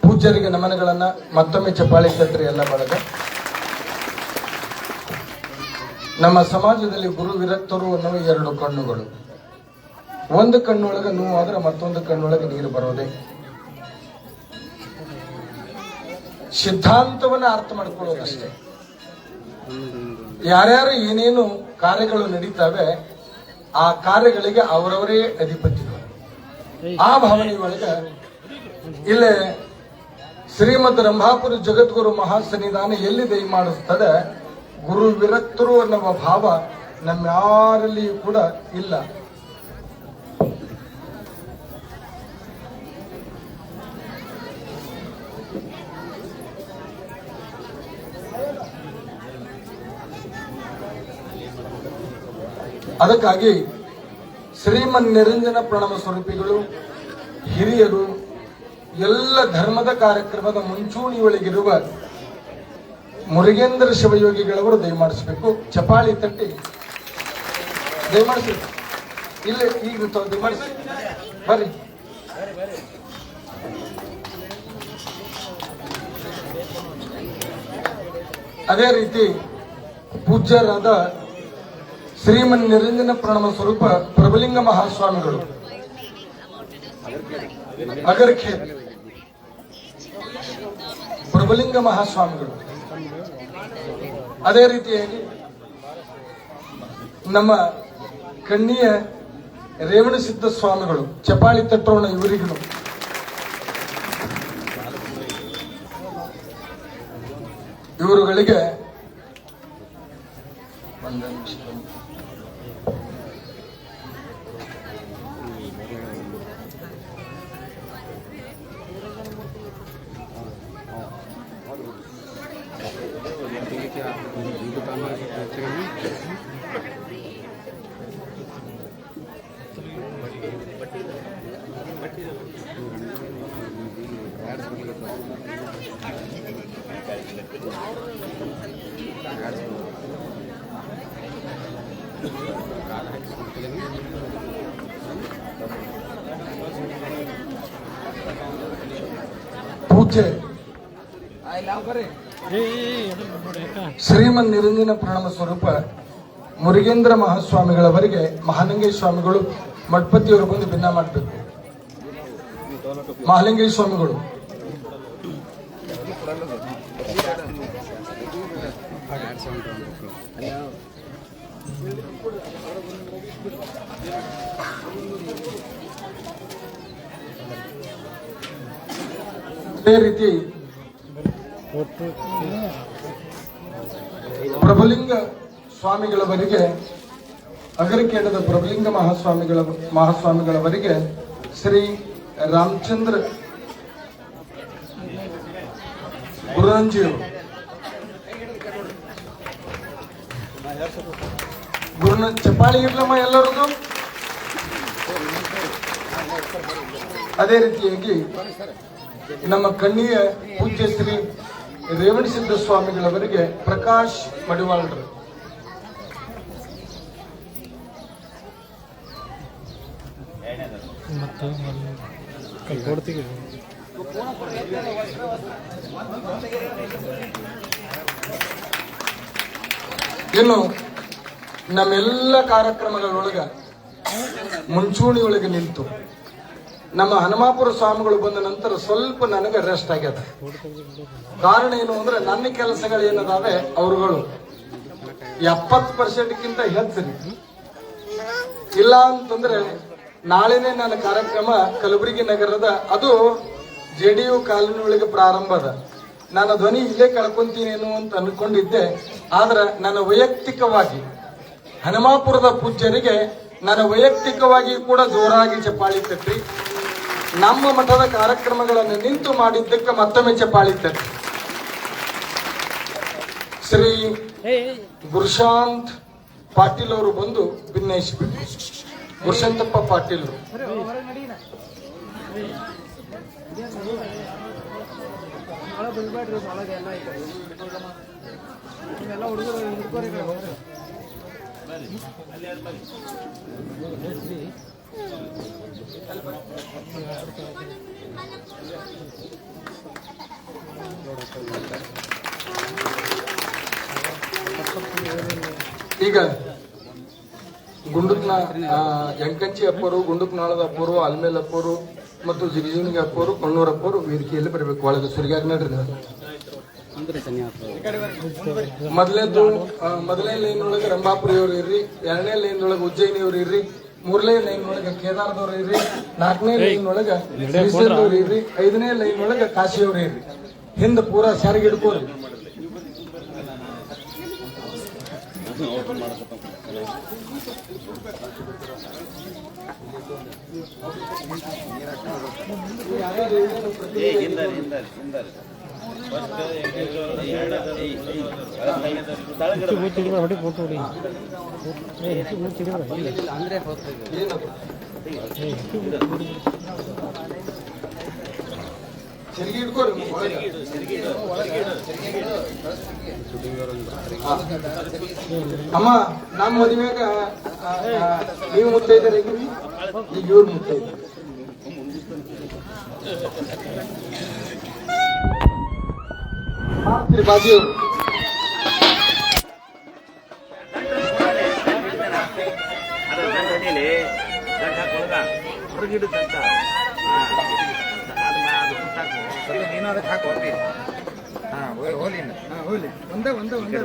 ಪೂಜ್ಯರಿಗೆ ನಮನಗಳನ್ನ ಮತ್ತೊಮ್ಮೆ ಚಪ್ಪಾಳೆ ತಟ್ರಿ ಎಲ್ಲ ಬಳಗ. ನಮ್ಮ ಸಮಾಜದಲ್ಲಿ ಗುರು ವಿರಕ್ತರು ಅನ್ನುವ ಎರಡು ಕಣ್ಣುಗಳು. ಒಂದು ಕಣ್ಣೊಳಗೆ ನೋವಾದ್ರೆ ಮತ್ತೊಂದು ಕಣ್ಣೊಳಗೆ ನೀರು ಬರೋದೆ. ಸಿದ್ಧಾಂತವನ್ನ ಅರ್ಥ ಮಾಡ್ಕೊಳ್ಳೋದಷ್ಟೇ. ಯಾರ್ಯಾರು ಏನೇನು ಕಾರ್ಯಗಳು ನಡೀತಾವೆ ಆ ಕಾರ್ಯಗಳಿಗೆ ಅವರವರೇ ಅಧಿಪತಿಗಳು. ಆ ಭಾವನೆಯೊಳಗೆ ಇಲ್ಲೇ ಶ್ರೀಮದ್ ರಂಭಾಪುರ ಜಗದ್ಗುರು ಮಹಾಸನ್ನಿಧಾನ ಎಲ್ಲಿ ದಯಮಾಡಿಸ್ತದೆ, ಗುರು ವಿರಕ್ತರು ಅನ್ನುವ ಭಾವ ನಮ್ಯಾರಲ್ಲಿಯೂ ಕೂಡ ಇಲ್ಲ. ಅದಕ್ಕಾಗಿ ಶ್ರೀಮನ್ ನಿರಂಜನ ಪ್ರಣವ ಸ್ವರೂಪಿಗಳು, ಹಿರಿಯರು, ಎಲ್ಲ ಧರ್ಮದ ಕಾರ್ಯಕ್ರಮದ ಮುಂಚೂಣಿಯೊಳಗಿರುವ ಮುರುಗೇಂದ್ರ ಶಿವಯೋಗಿಗಳವರು ದಯಮಾಡಿಸಬೇಕು. ಚಪಾಳಿ ತಟ್ಟಿ ದಯಮಾಡಿಸಿ. ಇಲ್ಲೇ ಈಗ ದಯಮಾಡಿಸಿ ಬರ್ರಿ. ಅದೇ ರೀತಿ ಪೂಜ್ಯರಾದ ಶ್ರೀಮನ್ ನಿರಂಜನ ಪ್ರಣವ ಸ್ವರೂಪ ಪ್ರಭುಲಿಂಗ ಮಹಾಸ್ವಾಮಿಗಳು ಅಗರ್ಖೇಡ್, ಪ್ರಭುಲಿಂಗ ಮಹಾಸ್ವಾಮಿಗಳು, ಅದೇ ರೀತಿಯಾಗಿ ನಮ್ಮ ಕಣ್ಣಿಯ ರೇವಣಸಿದ್ಧ ಸ್ವಾಮಿಗಳು, ಚಪಾಳಿ ತಟ್ಟೋಣ ಇವರಿಗೂ. ಇವರುಗಳಿಗೆ ಪೂಜ್ಯ ಶ್ರೀಮನ್ ನಿರಂಜನ ಪ್ರಣವ ಸ್ವರೂಪ ಮುರುಗೇಂದ್ರ ಮಹಾಸ್ವಾಮಿಗಳವರಿಗೆ ಮಹಾಲಿಂಗೇಶ ಸ್ವಾಮಿಗಳು ಮಠಪತಿಯವರು ಬಂದು ಭಿನ್ನ ಮಾಡಬೇಕು. ಮಹಾಲಿಂಗೇಶ ಸ್ವಾಮಿಗಳು ಅದೇ ರೀತಿ ಪ್ರಭುಲಿಂಗ ಸ್ವಾಮಿಗಳವರಿಗೆ, ಅಗರಕೇಡದ ಪ್ರಭುಲಿಂಗ ಮಹಾಸ್ವಾಮಿಗಳವರಿಗೆ ಶ್ರೀ ರಾಮಚಂದ್ರ ಗುರುರಂಜಿಯವರು, ಚಪ್ಪಾಳಿ ಇರ್ಲಮ್ಮ ಎಲ್ಲರದು. ಅದೇ ರೀತಿಯಾಗಿ ನಮ್ಮ ಕಣ್ಣಿಯ ಪೂಜ್ಯ ಶ್ರೀ ರೇವಣಸಿದ್ಧ ಸ್ವಾಮಿಗಳವರಿಗೆ ಪ್ರಕಾಶ್ ಮಡಿವಾಳ್ರು, ಇನ್ನು ನಮ್ಮೆಲ್ಲ ಕಾರ್ಯಕ್ರಮಗಳೊಳಗ ಮುಂಚೂಣಿಯೊಳಗೆ ನಿಂತು ನಮ್ಮ ಹನುಮಾಪುರ ಸ್ವಾಮಿಗಳು ಬಂದ ನಂತರ ಸ್ವಲ್ಪ ನನಗೆ ರೆಸ್ಟ್ ಆಗ್ಯದ. ಕಾರಣ ಏನು ಅಂದ್ರೆ ನನ್ನ ಕೆಲಸಗಳು ಏನದಾವೆ ಅವರುಗಳು 70%ಗಿಂತ ಹೆಚ್ಚು. ಇಲ್ಲ ಅಂತಂದ್ರೆ ನಾಳೆನೆ ನನ್ನ ಕಾರ್ಯಕ್ರಮ ಕಲಬುರಗಿ ನಗರದ, ಅದು JDU ಕಾಲೋನಿ ಒಳಗೆ ಪ್ರಾರಂಭ ಅದ. ನನ್ನ ಧ್ವನಿ ಇಲ್ಲೇ ಕಳ್ಕೊಂತೀನೇನು ಅಂತ ಅನ್ಕೊಂಡಿದ್ದೆ. ಆದ್ರೆ ನನ್ನ ವೈಯಕ್ತಿಕವಾಗಿ ಹನುಮಾಪುರದ ಪೂಜ್ಯರಿಗೆ ನನ್ನ ವೈಯಕ್ತಿಕವಾಗಿ ಕೂಡ ಜೋರಾಗಿ ಚಪ್ಪಾಳಿ ತಟ್ಟಿ, ನಮ್ಮ ಮಠದ ಕಾರ್ಯಕ್ರಮಗಳನ್ನು ನಿಂತು ಮಾಡಿದ್ದಕ್ಕೆ ಮತ್ತೊಮ್ಮೆ ಚಪ್ಪಾಳಿ ತಟ್ಟಿ. ಶ್ರೀ ಗುರುಶಾಂತ್ ಪಾಟೀಲ್ ಅವರು ಬಂದು ಭಿನ್ನಯಿಸಬೇಕು. ಗುರುಶಾಂತಪ್ಪ ಪಾಟೀಲ್ ಈಗ ಗುಂಡುಕ್ನ ಎಂಕಂಚಿ ಅಪ್ಪರು, ಗುಂಡುಕ್ನಾಳದ ಅಪ್ಪರು, ಅಲ್ಮೇಲ್ ಅಪ್ಪರು ಮತ್ತು ಜಿಗಜಿಂಗಿ ಅಪ್ಪರು, ಕೊಣ್ಣೂರ್ ಅಪ್ಪರು ವೇದಿಕೆಯಲ್ಲಿ ಬರಬೇಕು. ಒಳಗೆ ಸುರಿಗಾರ್ ನಡ್ರಿ. ಮೊದಲನೇ ಲೈನ್ ಒಳಗೆ ರಂಭಾಪುರಿಯವ್ರು ಇರ್ರಿ, 2ನೇ ಲೈನ್ ಒಳಗೆ ಉಜ್ಜಯಿನಿಯವ್ರು ಇರ್ರಿ, 3ನೇ ಲೈನ್ ಒಳಗೆ ಕೇದಾರದವ್ರು ಇರ್ರಿ, 4ನೇ ಲೈನ್ ಒಳಗೆ ಶ್ರೀಶೈಲದವ್ರು ಇರ್ರಿ, 5ನೇ ಲೈನ್ ಒಳಗೆ ಕಾಶಿಯವ್ರು ಇರ್ರಿ. ಹಿಂದೆ ಪೂರಾ ಸಾರಿಗೆ ಹಿಡ್ಕೋರಿ. ಹೊಡಿ ಫೋಟೋ ಹೊಡಿ ಸೆಲ್ಗಿ ಇಟ್ಕೋರಿ ಅಮ್ಮ ನಮ್ಮ ಮದುವೆಗ ನೀವು ಮುತ್ತೈದರೆ ಈಗ ಇವ್ರು ಮುತ್ತೈದೆ ಬಾಜಿಯವರು ನೀನು ಅದಕ್ಕೆ ಹಾಕಿ ಹೋಗಿ ಹೋಲಿ ಒಂದೇ ಒಂದೇ ಒಂದೇ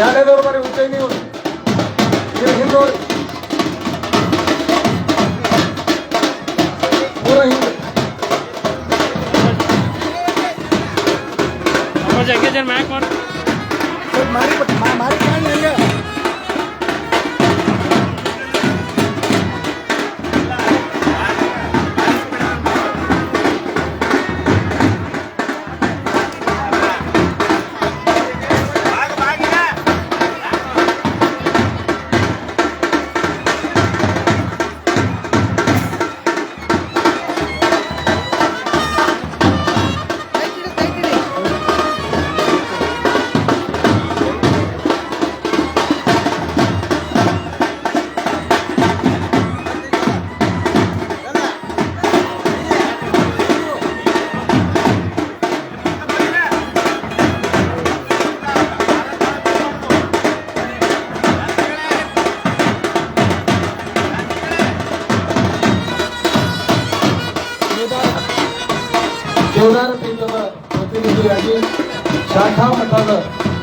ಎರಡೇದವ್ರು ಬರೀ ಉಚ್ಚೈ ನೀವು ಹಿಂದೋರಿ ಪೂರ ಹಿಂದೆ ಜಗ್ಗಿ ಜನ ಮ್ಯಾಕ್ ಮಾಡಿ ದೇವದಾರ ಪೀಠದ ಪ್ರತಿನಿಧಿಯಾಗಿ ಶಾಖಾ ಮಠದ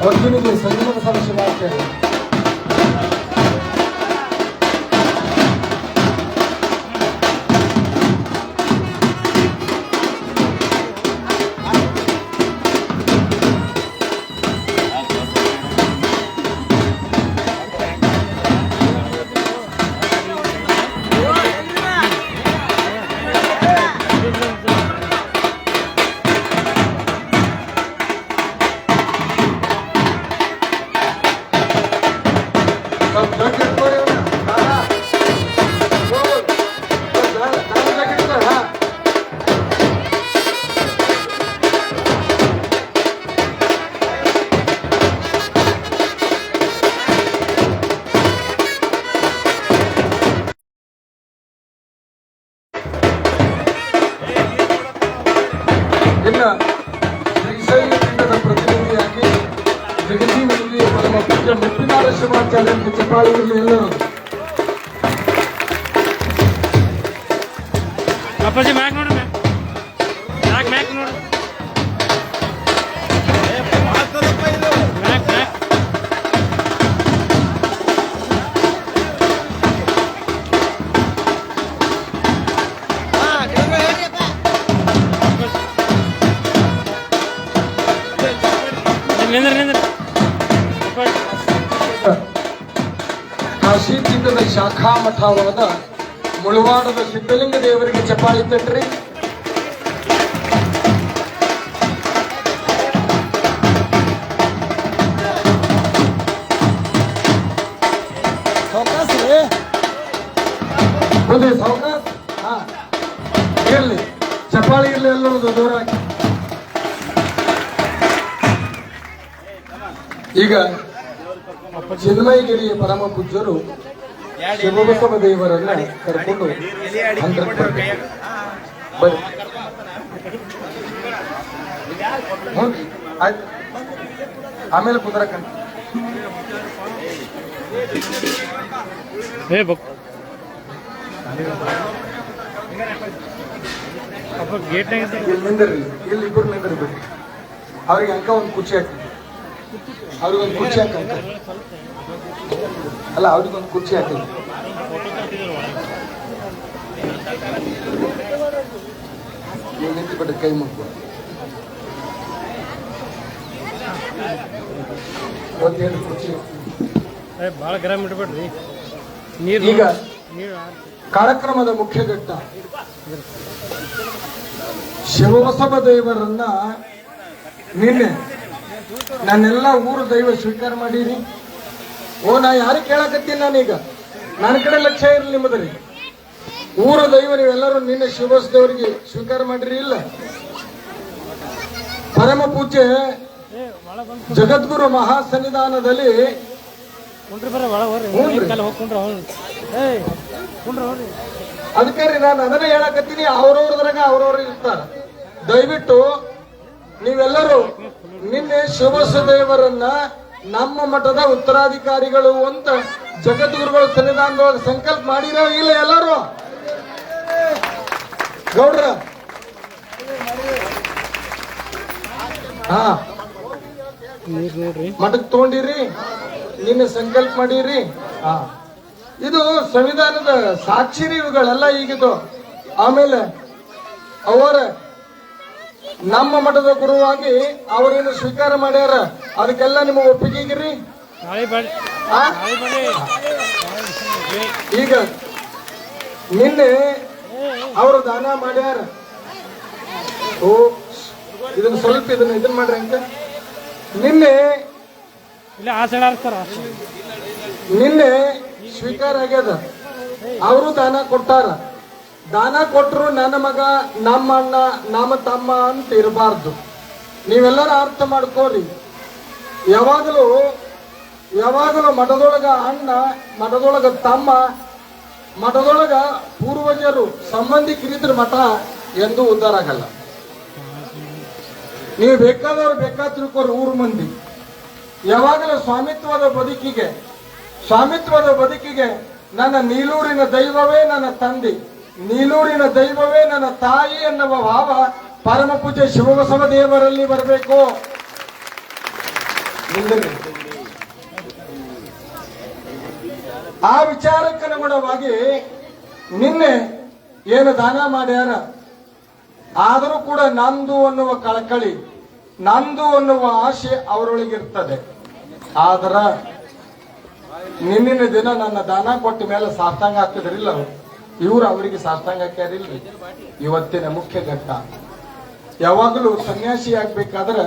ಅರ್ಜುನಿಗೆ ಸಂಗಮ ಸದಸ್ಯರಾಗ್ತಾರೆ. ಇನ್ನು ಶ್ರೀಶೈಲ ಪೀಠದ ಪ್ರತಿನಿಧಿಯಾಗಿ ಜಗಜೀವನಿಗೆ ನಮ್ಮ ಪೂಜ್ಯ ಮುಪ್ಪಿನಾರ ಶಿವಾಚಾರ್ಯರಿಗೆ ಚಪಾಳಿಯಲ್ಲಿ ಎಲ್ಲರೂ ಅಪ್ಪಾಜಿ ಮ್ಯಾಕ್ ನೋಡ್ರಿ ಮ್ಯಾಕ್ ಮ್ಯಾಕ್ ನೋಡ್ರಿ ಮ್ಯಾಕ್ ಮ್ಯಾಕ್ ನಿಂದ್ರಿ ನಿಂದ್ರಿ ಕಾಶಿ ಪೀಠದ ಶಾಖಾ ಮಠವಾದ ಮುಳವಾಡದ ಸಿದ್ಧಲಿಂಗ ದೇವರಿಗೆ ಚಪಾಳಿ ತಟ್ರಿ. ಒಂದು ಸಾವಕಾಶ. ಹಾ, ಇರ್ಲಿ, ಚಪಾಳಿ ಇರ್ಲಿ, ಎಲ್ಲೋದು ದೂರಾಗಿ. ಈಗ ಚಿನ್ಮಯಗಿರಿಯ ಪರಮ ಪೂಜ್ಯರು ಶಿವಬಸವ ದೇವರನ್ನ ಕರ್ಕೊಂಡು ಹಂತಕ್ಕೆ ಬರ್ಬೇಕು. ಬರ್ರಿ. ಆಯ್ತು, ಆಮೇಲೆ ಕುದುರಕಂತ ಏ ಬಕ್ ಅಪ್ಪ ಗೇಟ್ನಾಗ ಇಲ್ಲಿ ನಿಂದಿರ್ರಿ, ಇಲ್ಲಿ ಇಬ್ಬರು ನಿಂದಿರ್ಬೇಕು. ಅವ್ರಿಗೆ ಅಂಕ ಒಂದು ಕುರ್ಚಿ ಹಾಕಿ, ಅವ್ರಿಗೊಂದು ಕುರ್ಚಿ ಹಾಕಂತ ಅಲ್ಲ, ಅವ್ರಿಗೊಂದು ಕುರ್ಚಿ ಹಾಕಿ. ನೀವು ನಿಂತು ಬಿಟ್ಟು ಕೈ ಮುಗ್ಬೋದು. ಒಂದೇಳು ಕುರ್ಚಿ. ಭಾಳ ಗರಂ ಇಟ್ಬಿಡ್ರಿ. ನೀರು ಈಗ ನೀರು ಕಾರ್ಯಕ್ರಮದ ಮುಖ್ಯ ಘಟ್ಟ ಶಿವಬಸವ ದೇವರನ್ನ ನಿನ್ನೆ ನನ್ನೆಲ್ಲ ಊರು ದೈವ ಸ್ವೀಕಾರ ಮಾಡೀನಿ. ಓ, ನಾ ಯಾರಿಗೆ ಕೇಳಕತ್ತೀನಿ, ನಾನೀಗ ನನ್ನ ಕಡೆ ಲಕ್ಷ್ಯ ಇರಲಿ ನಿಮ್ಮದ್ರಿ. ಊರ ದೈವ ನೀವೆಲ್ಲರೂ ನಿನ್ನೆ ಶಿವಬಸ ದೇವರಿಗೆ ಸ್ವೀಕಾರ ಮಾಡಿರಿ ಇಲ್ಲ? ಪರಮ ಪೂಜ್ಯ ಜಗದ್ಗುರು ಮಹಾಸನ್ನಿಧಾನದಲ್ಲಿ ಕುಂಡ್ರಿ ಬರ್ರಿ ಒಳಗೆ ಹೋಗ್ರಿ. ಹ್ಞೂನ್ರಿ. ಕಾಲ ಹೋಗಿ ಕುಂಡ್ರ ಏಯ್ ಕುಂಡ್ರ ಹೋಗ್ರಿ. ಅದಕ್ಕೆ ರೀ ನಾನು ಅದನ್ನೇ ಹೇಳಕತ್ತೀನಿ. ಅವ್ರವ್ರದ್ರಾಗ ಅವ್ರವ್ರು ಇರ್ತಾರ. ದಯವಿಟ್ಟು ನೀವೆಲ್ಲರೂ ನಿನ್ನೆ ಶಿವಬಸ ದೇವರನ್ನ ನಮ್ಮ ಮಠದ ಉತ್ತರಾಧಿಕಾರಿಗಳು ಅಂತ ಜಗದ್ಗುರುಗಳ ಸನ್ನಿಧಾನದೊಳಗೆ ಸಂಕಲ್ಪ ಮಾಡಿರೋ ಇಲ್ಲ ಎಲ್ಲರೂ? ಗೌಡ್ರ, ಹಾ, ನೀರು ನೋಡ್ರಿ. ಮಠಕ್ಕೆ ತಗೊಂಡಿರಿ, ನಿನ್ನೆ ಸಂಕಲ್ಪ ಮಾಡಿರಿ. ಹಾ, ಇದು ಸಂವಿಧಾನದ ಸಾಕ್ಷಿ ಇವುಗಳೆಲ್ಲ ಈಗಿದು. ಆಮೇಲೆ ಅವರ ನಮ್ಮ ಮಠದ ಗುರುವಾಗಿ ಅವರೇನು ಸ್ವೀಕಾರ ಮಾಡ್ಯಾರ, ಅದಕ್ಕೆಲ್ಲ ನಿಮ್ಮ ಒಪ್ಪಿಗೆಗಿರಿ. ನಾಳೆ ಬನ್ನಿ. ಆ? ನಾಳೆ ಬನ್ನಿ. ಈಗ ನಿನ್ನೆ ಅವರು ದಾನ ಮಾಡ್ಯಾರ. ಓ, ಇದನ್ನ ಸ್ವಲ್ಪ ಇದನ್ನ ಮಾಡ್ರಿ ಅಂತ. ನಿನ್ನೆ ಇಲ್ಲ ಆಸೆ ಆಡ್ತಾರ. ನಿನ್ನೆ ಸ್ವೀಕಾರ ಆಗ್ಯದ. ಅವರು ದಾನ ಕೊಟ್ಟಾರ. ದಾನ ಕೊಟ್ಟರು ನನ್ನ ಮಗ, ನಮ್ಮ ಅಣ್ಣ, ನಮ್ಮ ತಮ್ಮ ಅಂತ ಇರಬಾರ್ದು. ನೀವೆಲ್ಲರೂ ಅರ್ಥ ಮಾಡ್ಕೋರಿ. ಯಾವಾಗಲೂ ಮಠದೊಳಗ ಅಣ್ಣ, ಮಠದೊಳಗ ತಮ್ಮ, ಮಠದೊಳಗ ಪೂರ್ವಜರು, ಸಂಬಂಧಿಕರಿದ್ರ ಮಠ ಎಂದೂ ಉದ್ಧಾರ ಆಗಲ್ಲ. ನೀವು ಬೇಕಾದವ್ರು ಬೇಕಾದ ತಿಳ್ಕೋರಿ. ಊರು ಮಂದಿ ಯಾವಾಗಲೂ ಸ್ವಾಮಿತ್ವದ ಬದುಕಿಗೆ ನನ್ನ ನೀಲೂರಿನ ದೈವವೇ ನನ್ನ ತಂದೆ, ನೀಲೂರಿನ ದೈವವೇ ನನ್ನ ತಾಯಿ ಎನ್ನುವ ಭಾವ ಪರಮ ಪೂಜ್ಯ ಶಿವಬಸವ ದೇವರಲ್ಲಿ ಬರಬೇಕು. ಆ ವಿಚಾರಕ್ಕನುಗುಣವಾಗಿ ನಿನ್ನೆ ಏನು ದಾನ ಮಾಡ್ಯಾರ, ಆದರೂ ಕೂಡ ನಂದು ಅನ್ನುವ ಕಳಕಳಿ, ನಂದು ಅನ್ನುವ ಆಶೆ ಅವರೊಳಗಿರ್ತದೆ. ಆದ್ರ ನಿನ್ನಿನ ದಿನ ನನ್ನ ದಾನ ಕೊಟ್ಟ ಮೇಲೆ ಸಾಷ್ಟಾಂಗ ಹಾಕಿದ್ರಿಲ್ಲ, ಇವ್ರು ಅವರಿಗೆ ಸಾಷ್ಟಾಂಗ ಹಾಕ್ಯಾರಿಲ್ರಿ. ಇವತ್ತಿನ ಮುಖ್ಯ ಘಟ್ಟ. ಯಾವಾಗಲೂ ಸನ್ಯಾಸಿ ಆಗ್ಬೇಕಾದ್ರೆ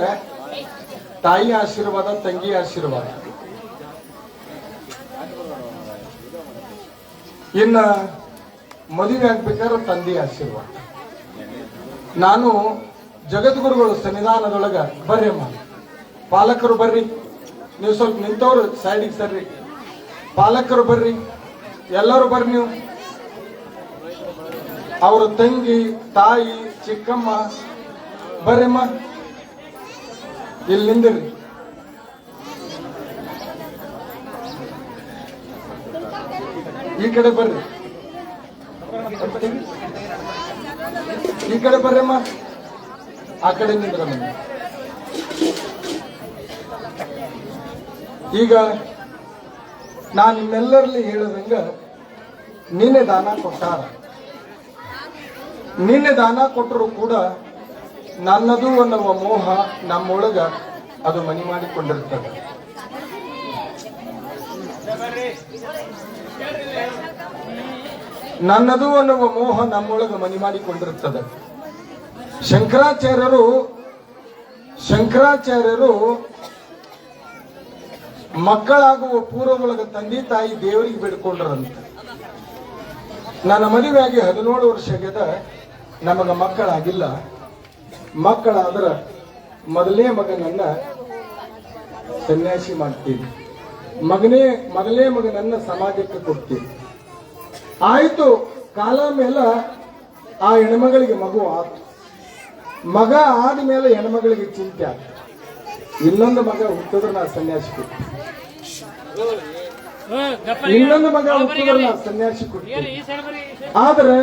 ತಾಯಿ ಆಶೀರ್ವಾದ, ತಂಗಿ ಆಶೀರ್ವಾದ. ಇನ್ನ ಮದುವೆ ಆಗ್ಬೇಕಾದ್ರೆ ತಂದೆ ಆಶೀರ್ವಾದ. ನಾನು ಜಗದ್ಗುರುಗಳು ಸನ್ನಿಧಾನದೊಳಗ ಬರ್ರಿ ಅಮ್ಮ, ಪಾಲಕರು ಬರ್ರಿ, ನೀವು ಸ್ವಲ್ಪ ನಿಂತವ್ರು ಸೈಡಿಗೆ ಸರ್ರಿ. ಪಾಲಕರು ಬರ್ರಿ, ಎಲ್ಲರೂ ಬರ್ರಿ. ನೀವು ಅವರ ತಂಗಿ, ತಾಯಿ, ಚಿಕ್ಕಮ್ಮ ಬರ್ರಿಮ್ಮ, ಇಲ್ಲಿ ನಿಂದಿರ್ರಿ. ಈ ಕಡೆ ಬರ್ರಿ, ಈ ಕಡೆ ಬರ್ರಮ್ಮ, ಆ ಕಡೆ ನಿಂದ್ರಮ್ಮ. ಈಗ ನಾನು ನಿಮ್ಮೆಲ್ಲರಲ್ಲಿ ಹೇಳದಂಗ ನಿನ್ನೆ ದಾನ ಕೊಟ್ಟಾರ. ನಿನ್ನೆ ದಾನ ಕೊಟ್ಟರು ಕೂಡ ನನ್ನದು ಅನ್ನುವ ಮೋಹ ನಮ್ಮೊಳಗ ಅದು ಮನಿ ಮಾಡಿಕೊಂಡಿರ್ತದೆ. ನನ್ನದು ಅನ್ನುವ ಮೋಹ ನಮ್ಮೊಳಗೆ ಮನಿ ಮಾಡಿಕೊಂಡಿರುತ್ತದೆ. ಶಂಕರಾಚಾರ್ಯರು ಮಕ್ಕಳಾಗುವ ಪೂರ್ವದೊಳಗೆ ತಂದೆ ತಾಯಿ ದೇವರಿಗೆ ಬೇಡ್ಕೊಂಡ್ರಂತ. ನನ್ನ ಮದುವೆಯಾಗಿ 17 ವರ್ಷ ಆಗ್ಯದ, ನಮಗ ಮಕ್ಕಳಾಗಿಲ್ಲ. ಮಕ್ಕಳಾದ್ರ ಮೊದಲನೇ ಮಗನನ್ನ ಸನ್ಯಾಸಿ ಮಾಡ್ತೀನಿ, ಮೊದಲನೇ ಮಗನನ್ನ ಸಮಾಜಕ್ಕೆ ಕೊಡ್ತೀನಿ. ಆಯ್ತು, ಕಾಲ ಮೇಲೆ ಆ ಹೆಣ್ಮಗಳಿಗೆ ಮಗು ಆತು. ಮಗ ಆದ್ಮೇಲೆ ಹೆಣ್ಮಗಳಿಗೆ ಚಿಂತೆ ಆಯ್ತು. ಇನ್ನೊಂದು ಮಗ ಹುಟ್ಟಿದ್ರೆ ನಾ ಸನ್ಯಾಸಿ ಕೊಡ್ತೀನಿ, ಇನ್ನೊಂದು ಮಗ ಹುಟ್ಟಿದ್ರೆ ನಾ ಸನ್ಯಾಸಿ ಕೊಡ್ತೀನಿ. ಆದ್ರೆ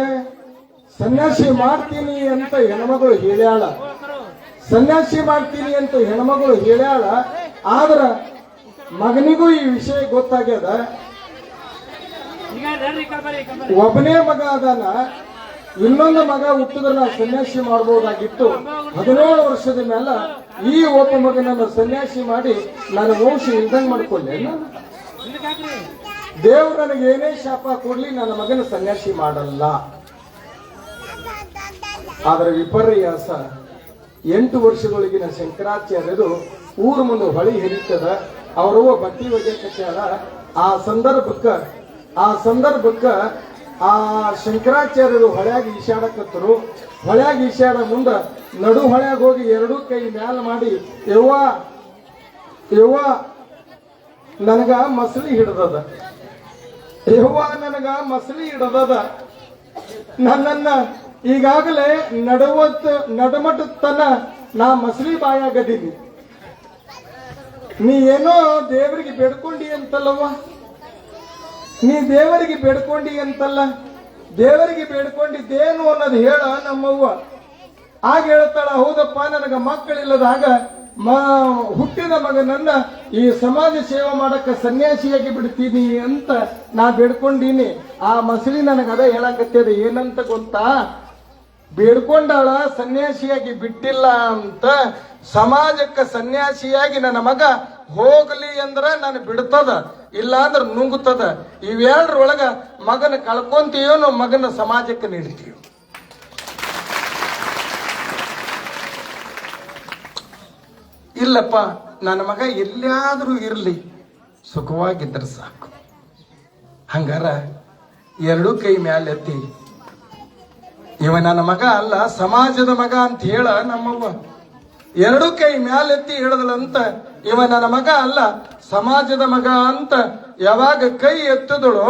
ಸನ್ಯಾಸಿ ಮಾಡ್ತೀನಿ ಅಂತ ಹೆಣ್ಮಗಳು ಹೇಳ್ಯಾಳ, ಸನ್ಯಾಸಿ ಮಾಡ್ತೀನಿ ಅಂತ ಹೆಣ್ಮಗಳು ಹೇಳ್ಯಾಳ. ಆದ್ರ ಮಗನಿಗೂ ಈ ವಿಷಯ ಗೊತ್ತಾಗ್ಯದ. ಒಬ್ಬನೇ ಮಗ ಅದಾನ, ಇನ್ನೊಂದು ಮಗ ಹುಟ್ಟಿದ್ರೆ ನಾವು ಸನ್ಯಾಸಿ ಮಾಡಬಹುದಾಗಿತ್ತು. 17 ವರ್ಷದ ಮೇಲೆ ಈ ಒಬ್ಬ ಮಗನನ್ನು ಸನ್ಯಾಸಿ ಮಾಡಿ ನಾನು ವಂಶ ಇಲ್ದಂಗ್ ಮಾಡ್ಕೊಳ್ಳೆ. ದೇವ್ರು ನನಗೆ ಏನೇ ಶಾಪ ಕೊಡ್ಲಿ ನನ್ನ ಮಗನ ಸನ್ಯಾಸಿ ಮಾಡಲ್ಲ. ಆದ್ರೆ ವಿಪರ್ಯಾಸ, 8 ವರ್ಷದೊಳಗಿನ ಶಂಕರಾಚಾರ್ಯರು ಊರ ಮುಂದೆ ಹೊಳಿ ಹರಿತದ, ಅವರವ್ವ ಬಟ್ಟಿ ಒಗೆಯಕತ್ತಾಳ. ಆ ಸಂದರ್ಭಕ್ಕ ಆ ಶಂಕರಾಚಾರ್ಯರು ಹೊಳ್ಯಾಗ ಈಶಾಡಕತ್ತರು. ಹೊಳ್ಯಾಗ ಈಶಾಡ ಮುಂದ ನಡು ಹೊಳ್ಯಾಗ ಹೋಗಿ 2 ಕೈ ಮ್ಯಾಲ ಮಾಡಿ, ಯವ್ವ ನನಗ ಮಸಳಿ ಹಿಡ್ದದ, ಯವ್ವ ನನಗ ಮಸಳಿ ಹಿಡ್ದದ, ನನ್ನನ್ನ ಈಗಾಗಲೇ ನಡುಮಟ್ಟತನ ನಾ ಮಸಳಿ ಬಾಯಾಗದೀನಿ. ನೀ ಏನೋ ದೇವರಿಗೆ ಬೇಡ್ಕೊಂಡಿ ಅಂತಲ್ಲವ್ವ, ನೀ ದೇವರಿಗೆ ಬೇಡ್ಕೊಂಡಿ ಅಂತಲ್ಲ, ದೇವರಿಗೆ ಬೇಡ್ಕೊಂಡಿದ್ದೇನು ಅನ್ನೋದು ಹೇಳ ನಮ್ಮವ್ವ. ಆಗ ಹೇಳ್ತಾಳ, ಹೌದಪ್ಪ, ನನಗ ಮಕ್ಕಳಿಲ್ಲದಾಗ ಹುಟ್ಟಿದ ಮಗನನ್ನ ಈ ಸಮಾಜ ಸೇವೆ ಮಾಡಕ್ಕ ಸನ್ಯಾಸಿಯಾಗಿ ಬಿಡ್ತೀನಿ ಅಂತ ನಾ ಬೇಡ್ಕೊಂಡೀನಿ. ಆ ಮಸಳಿ ನನಗದ ಹೇಳಕತ್ತದ, ಏನಂತ ಗೊತ್ತಾ? ಬೇಡ್ಕೊಂಡಾಳ, ಸನ್ಯಾಸಿಯಾಗಿ ಬಿಟ್ಟಿಲ್ಲ ಅಂತ. ಸಮಾಜಕ್ಕೆ ಸನ್ಯಾಸಿಯಾಗಿ ನನ್ನ ಮಗ ಹೋಗ್ಲಿ ಅಂದ್ರ ನಾನು ಬಿಡ್ತದ, ಇಲ್ಲ ಅಂದ್ರ ನುಂಗುತ್ತದ. ಇವೆರಡರೊಳಗ ಮಗನ ಕಳ್ಕೊಂತೀಯೋ ಮಗನ ಸಮಾಜಕ್ಕೆ ನೀಡ್ತೀವಿ. ಇಲ್ಲಪ್ಪ, ನನ್ನ ಮಗ ಎಲ್ಲಾದ್ರೂ ಇರ್ಲಿ, ಸುಖವಾಗಿದ್ರೆ ಸಾಕು. ಹಂಗಾರ 2 ಕೈ ಮ್ಯಾಲೆತ್ತಿ, ಇವ ನನ್ನ ಮಗ ಅಲ್ಲ, ಸಮಾಜದ ಮಗ ಅಂತ ಹೇಳ ನಮ್ಮವ್ವ. 2 ಕೈ ಮ್ಯಾಲೆತ್ತಿ ಹಿಡಿದಳಂತ, ಇವ ನನ್ನ ಮಗ ಅಲ್ಲ, ಸಮಾಜದ ಮಗ ಅಂತ ಯಾವಾಗ ಕೈ ಎತ್ತದಳೋ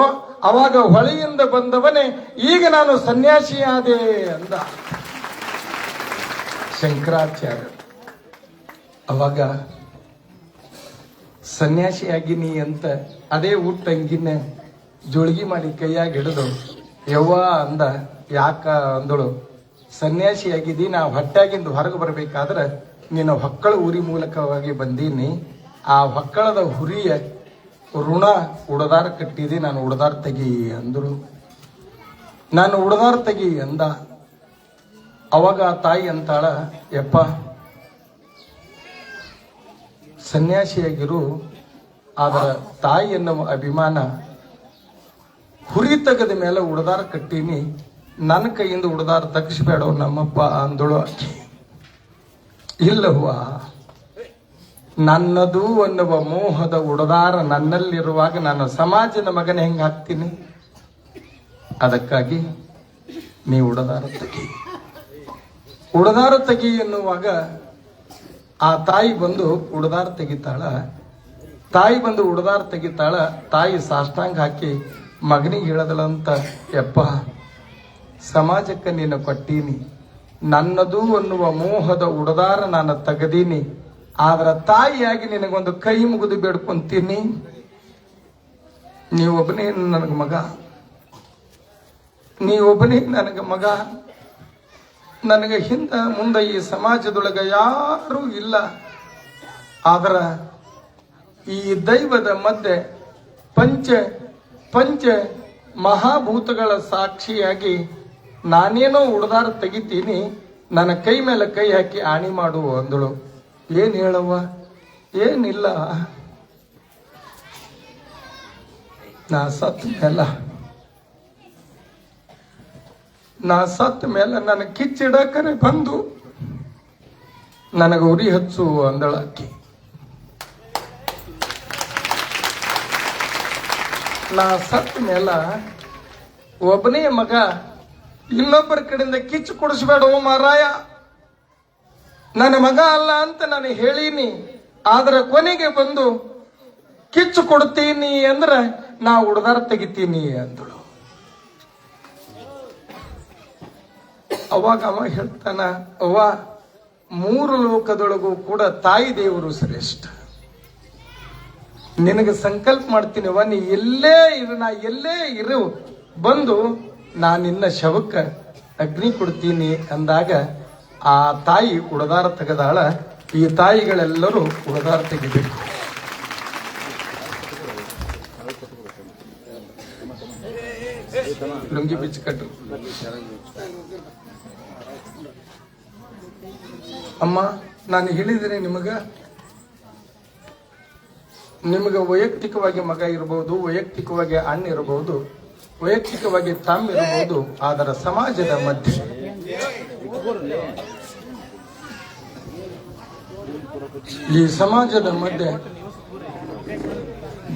ಅವಾಗ ಹೊಳೆಯಿಂದ ಬಂದವನೇ ಈಗ ನಾನು ಸನ್ಯಾಸಿ ಆದೆ ಅಂದ ಶಂಕರಾಚಾರ್ಯ. ಅವಾಗ ಸನ್ಯಾಸಿ ಆಗಿನಿ ಅಂತ ಅದೇ ಊಟಂಗಿನ ಜೋಳಿಗೆ ಮಾಡಿ ಕೈಯಾಗ ಹಿಡಿದು ಯವ್ವ ಅಂದ. ಯಾಕ ಅಂದಳು, ಸನ್ಯಾಸಿ ಆಗಿದ್ದಿ, ನಾ ಹೊಟ್ಟಾಗಿಂದ ಹೊರಗೆ ಬರ್ಬೇಕಾದ್ರೆ ನೀನು ಹೊಕ್ಕಳ ಊರಿ ಮೂಲಕವಾಗಿ ಬಂದೀನಿ. ಆ ಹೊಕ್ಕಳದ ಹುರಿಯ ಋಣ ಉಡದಾರ ಕಟ್ಟಿದಿ, ನಾನು ಉಡದಾರ ತೆಗಿ ಅಂದಳು. ನಾನು ಉಡದಾರ ತೆಗಿ ಅಂದ. ಅವಾಗ ಆ ತಾಯಿ ಅಂತಾಳ, ಯಪ್ಪ ಸನ್ಯಾಸಿಯಾಗಿರು, ಆದ್ರ ತಾಯಿ ಎನ್ನುವ ಅಭಿಮಾನ, ಹುರಿ ತೆಗದ ಮೇಲೆ ಉಡದಾರ ಕಟ್ಟೀನಿ, ನನ್ನ ಕೈಯಿಂದ ಉಡದಾರ ತಗ್ಸ್ಬೇಡೋ ನಮ್ಮಪ್ಪ ಅಂದಳು. ಇಲ್ಲವ್ವ, ನನ್ನದು ಅನ್ನುವ ಮೋಹದ ಉಡದಾರ ನನ್ನಲ್ಲಿರುವಾಗ ನಾನು ಸಮಾಜದ ಮಗನ ಹೆಂಗ ಹಾಕ್ತೀನಿ? ಅದಕ್ಕಾಗಿ ನೀ ಉಡದಾರ ತೆಗಿ ಎನ್ನುವಾಗ ಆ ತಾಯಿ ಬಂದು ಉಡದಾರ ತೆಗಿತಾಳ. ತಾಯಿ ಸಾಷ್ಟಾಂಗ ಹಾಕಿ ಮಗನಿಗೆ ಹೇಳದಳಂತ, ಯಪ್ಪ ಸಮಾಜಕ್ಕೆ ನೀನು ಕೊಟ್ಟೀನಿ, ನನ್ನದು ಅನ್ನುವ ಮೋಹದ ಉಡದಾರ ನಾನು ತೆಗದೀನಿ. ಆದ್ರ ತಾಯಿಯಾಗಿ ನಿನಗೊಂದು ಕೈ ಮುಗಿದು ಬೇಡ್ಕೊಂತೀನಿ, ನೀವೊಬ್ಬನೇ ನನಗೆ ಮಗ, ನನಗೆ ಹಿಂದ ಮುಂದೆ ಈ ಸಮಾಜದೊಳಗ ಯಾರೂ ಇಲ್ಲ. ಆದ್ರ ಈ ದೈವದ ಮಧ್ಯೆ ಪಂಚ ಮಹಾಭೂತಗಳ ಸಾಕ್ಷಿಯಾಗಿ ನಾನೇನೋ ಉಡದಾರ ತೆಗಿತೀನಿ, ನನ್ನ ಕೈ ಮೇಲೆ ಕೈ ಹಾಕಿ ಆಣಿ ಮಾಡು ಅಂದಳು. ಏನ್ ಹೇಳವ್ವ? ಏನಿಲ್ಲ, ನಾ ಸತ್ತ ಮೇಲೆ ನನ್ನ ಕಿಚ್ಚಿಡಕರೆ ಬಂದು ನನಗ ಉರಿ ಹಚ್ಚು ಅಂದಳಾಕಿ. ನಾ ಸತ್ತ ಮೇಲ ಒಬ್ಬನೇ ಮಗ ಇನ್ನೊಬ್ಬರ ಕಡೆಯಿಂದ ಕಿಚ್ಚು ಕೊಡಿಸ್ಬೇಡ ಮಾರಾಯ, ನನ್ನ ಮಗ ಅಲ್ಲ ಅಂತ ನಾನು ಹೇಳೀನಿ. ಆದ್ರೆ ಕೊನೆಗೆ ಬಂದು ಕಿಚ್ಚು ಕೊಡ್ತೀನಿ ಅಂದ್ರೆ ನಾ ಉಡ್ದಾರ ತೆಗಿತೀನಿ ಅಂದಳು. ಅವಾಗ ಅವ ಹೇಳ್ತಾನ, ಅವ್ವ 3 ಲೋಕದೊಳಗೂ ಕೂಡ ತಾಯಿ ದೇವರು ಶ್ರೇಷ್ಠ. ನಿನಗೆ ಸಂಕಲ್ಪ ಮಾಡ್ತೀನಿವ, ನೀ ಎಲ್ಲೇ ಇರು, ನಾ ಎಲ್ಲೇ ಇರು, ಬಂದು ನಾ ನಿನ್ನ ಶವಕ್ಕ ಅಗ್ನಿ ಕೊಡ್ತೀನಿ ಅಂದಾಗ ಆ ತಾಯಿ ಉಡದಾರ ತೆಗೆದಾಳ. ಈ ತಾಯಿಗಳೆಲ್ಲರೂ ಉಡದಾರ ತೆಗಿಬೇಕು. ಲುಂಗಿ ಬಿಚ್ಚಿ ಕಟ್ರು. ಅಮ್ಮ, ನಾನು ಹೇಳಿದರೆ ನಿಮಗ ವೈಯಕ್ತಿಕವಾಗಿ ಮಗ ಇರಬಹುದು, ವೈಯಕ್ತಿಕವಾಗಿ ಅಣ್ಣ ಇರಬಹುದು, ವೈಯಕ್ತಿಕವಾಗಿ ತಮ್ಮ ಇರಬಹುದು. ಆದರೆ ಸಮಾಜದ ಮಧ್ಯೆ ಈ ಸಮಾಜದ ಮಧ್ಯೆ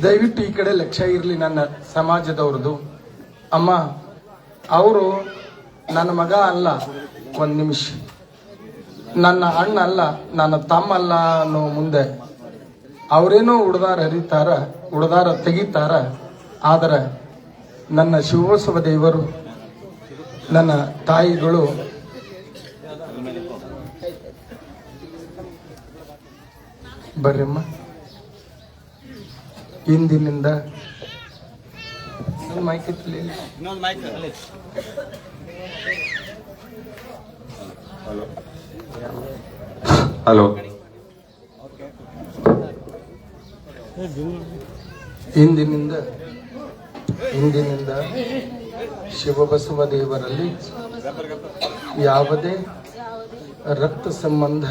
ದಯವಿಟ್ಟು ಈ ಕಡೆ ಲಕ್ಷ್ಯ ಇರಲಿ ನನ್ನ ಸಮಾಜದವ್ರದ್ದು. ಅಮ್ಮ, ಅವರು ನನ್ನ ಮಗ ಅಲ್ಲ, 1 ನಿಮಿಷ, ನನ್ನ ಅಣ್ಣ ಅಲ್ಲ, ನನ್ನ ತಮ್ಮ ಅಲ್ಲ ಅನ್ನೋ ಮುಂದೆ ಅವರೇನೋ ಉಡದಾರ ಹರಿತಾರ, ಉಡದಾರ ತೆಗಿತಾರ. ಆದರೆ ನನ್ನ ಶಿವೋತ್ಸವ ದೇವರು, ನನ್ನ ತಾಯಿಗಳು ಬರ್ರಮ್ಮ, ಇಂದಿನಿಂದ ಮಾಹಿತಿ ಹಲೋ, ಇಂದಿನಿಂದ ಶಿವಬಸವ ದೇವರಲ್ಲಿ ಯಾವುದೇ ರಕ್ತ ಸಂಬಂಧ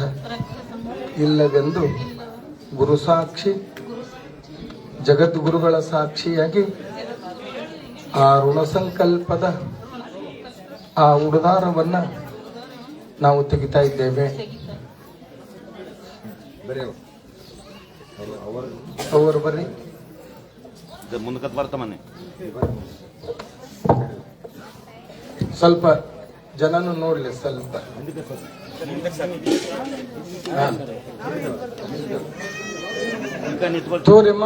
ಇಲ್ಲವೆಂದು ಗುರು ಸಾಕ್ಷಿ, ಜಗದ್ಗುರುಗಳ ಸಾಕ್ಷಿಯಾಗಿ ಆ ಋಣ ಸಂಕಲ್ಪದ ಆ ಉಡುದಾರವನ್ನ ನಾವು ತೆಗಿತಾ ಇದ್ದೇವೆ. ಅವರು ಬರ್ರಿ, ಮುಂದಕ್ಕೆ ಬರ್ತಾನೆ. ಸ್ವಲ್ಪ ಜನನು ನೋಡ್ಲಿ, ಸ್ವಲ್ಪ ತೋರಿಮ್ಮ.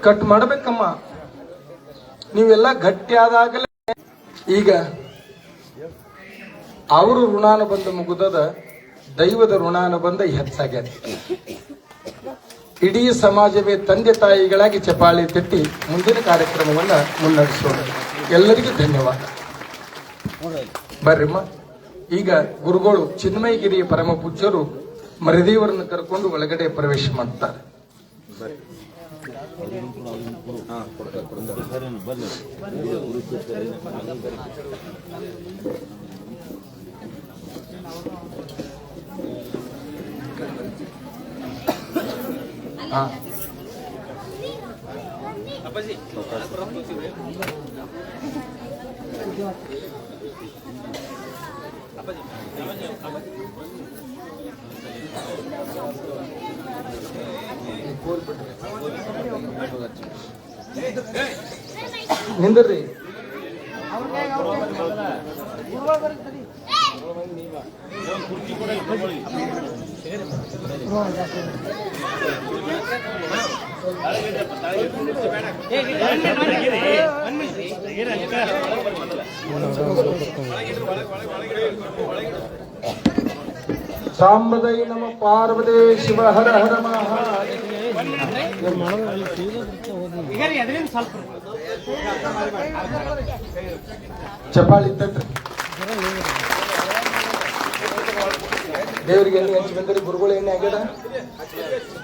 ಕಟ್ ಮಾಡ್ಬೇಕಮ್ಮ, ನೀವೆಲ್ಲ ಗಟ್ಟಿ ಆದಾಗಲೇ. ಈಗ ಅವರು ಋಣಾನುಬಂಧ ಮುಗಿದದ, ದೈವದ ಋಣಾನುಬಂಧ ಹೆಚ್ಚಾಗ್ಯದ. ಇಡೀ ಸಮಾಜವೇ ತಂದೆ ತಾಯಿಗಳಾಗಿ ಚಪಾಳಿ ತಟ್ಟಿ ಮುಂದಿನ ಕಾರ್ಯಕ್ರಮವನ್ನ ಮುನ್ನಡೆಸೋಣ. ಎಲ್ಲರಿಗೂ ಧನ್ಯವಾದ. ಬರ್ರಿಮ್ಮ. ಈಗ ಗುರುಗಳು ಚಿನ್ಮಯಗಿರಿಯ ಪರಮ ಪೂಜ್ಯರು ಮರಿದೇವರನ್ನು ಕರ್ಕೊಂಡು ಒಳಗಡೆ ಪ್ರವೇಶ ಮಾಡ್ತಾರೆ. ಹಾ, ನಿಂದ್ರಿ. ಸಾಂಬದೈ ನಮ ಪಾರ್ವದೇ ಶಿವ ಹರ ಹರ ಮಹಾದೇವ. ಚಪಾಳಿ ತಟ್ರಿ. ದೇವರಿಗೆ ಎಣ್ಣೆ ಹಚ್ಚಿ ಬಂದಿರಿ, ಗುರುಗಳು ಎಣ್ಣೆ ಆಗ್ಯದ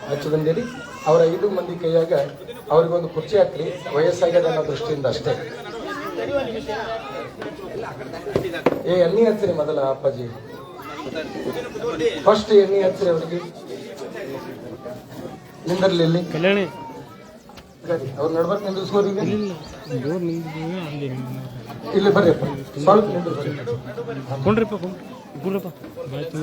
ಹಚ್ಚಿ ಬಂದಿರಿ. ಅವರ 5 ಮಂದಿ ಕೈಯಾಗ ಅವ್ರಿಗೊಂದು ಕುರ್ಚಿ ಹಾಕ್ರಿ, ವಯಸ್ಸಾಗ್ಯದ ಅನ್ನೋ ದೃಷ್ಟಿಯಿಂದ ಅಷ್ಟೇ. ಎಣ್ಣೆ ಹಚ್ಚಿರಿ ಮೊದಲ ಅಪ್ಪಾಜಿ, ಫಸ್ಟ್ ಎಣ್ಣೆ ಹಚ್ಚಿರಿ ಅವ್ರಿಗೆ. ನಿಂದರ್ಲಿ ಇಲ್ಲಿ ಕಲ್ಯಾಣಿ ಅವ್ರು ನಡ್ಬರ್ಕ್ ನಿಂದಿಸ್ಕೋರಿ ಈಗ. ದೂರ ನಿಂತಿದ್ದೀವಿ ಅಲ್ಲಿ ಇಲ್ಲಿ ಬರ್ರಿಪ್ಪ ಸ್ವಲ್ಪ ನಿಂದ್ರಿ. ಕೊಂಡ್ರಿಪ್ಪ ಕುಡ್ರಪ್ಪ ಆಯ್ತು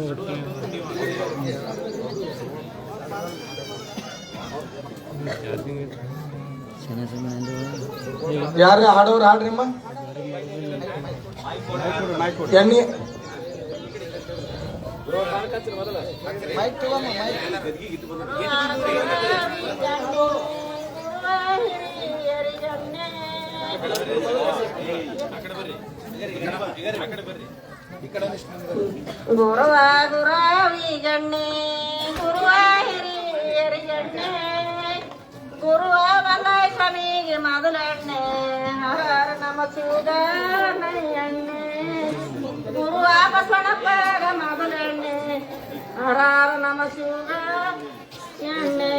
ಯಾರ ಹಾಡೋರು ಹಾಡ್ರಿಮ್ಮ. ಎಣ್ಣೆ ಗುರುವ ಗುರಾವಿ ಗಣ್ಣೆ ಗುರುವ ಹಿರಿಯರಿ ಗಣ್ಣೆ ಗುರುವ ಬಲ್ಲಾಯ ಸ್ವಾಮಿಗೆ ಮೊದಲೆಣ್ಣೆ ಹರ ನಮ ಶಿವಗಣ್ಣೆ ಗುರುವ ಬಸವಣ್ಣಪ್ಪಗ ಮೊದಲೆಣ್ಣೆ ಹರ ನಮ ಶಿವಗ ಎಣ್ಣೆ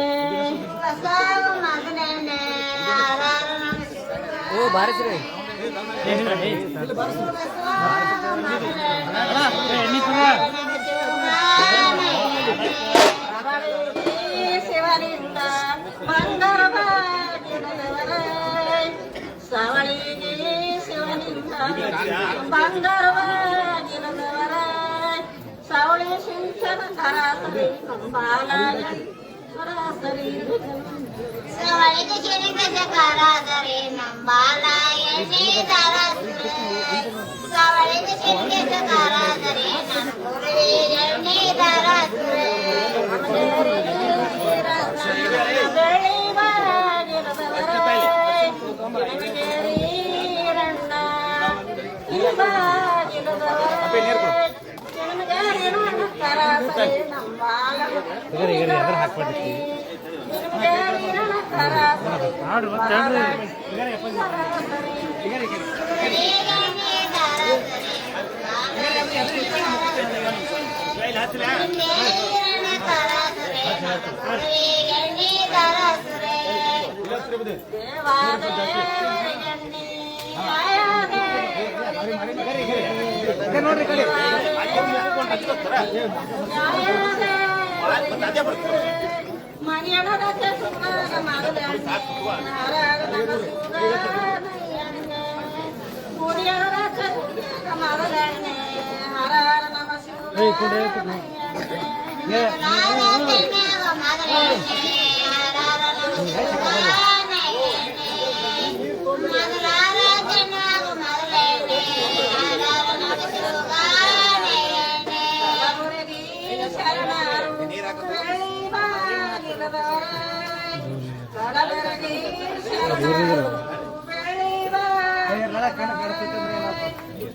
ಬಸವ ಮೊದಲೆಣ್ಣೆ ಹರ ನಮ ಶಿವಗ ಓ ಭಾರಿ ಸರಿ ಶಿವನಿಂದ ಬಂದರವ ಸವಳಿಗೆ ಶಿವನಿಂದ ಬಂದರವ ಗಿರದವರ ಸವಳಿ ಶಿಂಚನ ಸರಾಸರಿ ಬಾಲಾಯ ಸರಾಸರಿ ಸವಳಿಗೆ ಶಿರಿಕಜ ಕಾರಾದರೆ ನಂಬಾಲಾಯ ಶ್ರೀಧರಸುರೆ ಸವಳಿಗೆ ಶಿರಿಕಜ ಕಾರಾದರೆ ನಂಬುರೇ ಧರಸುರೆ ಬೆಳಿ ಬಾಗಿರದವರ ರಣ್ಣ ಸರಾಸರಿ ನಂಬಾಲ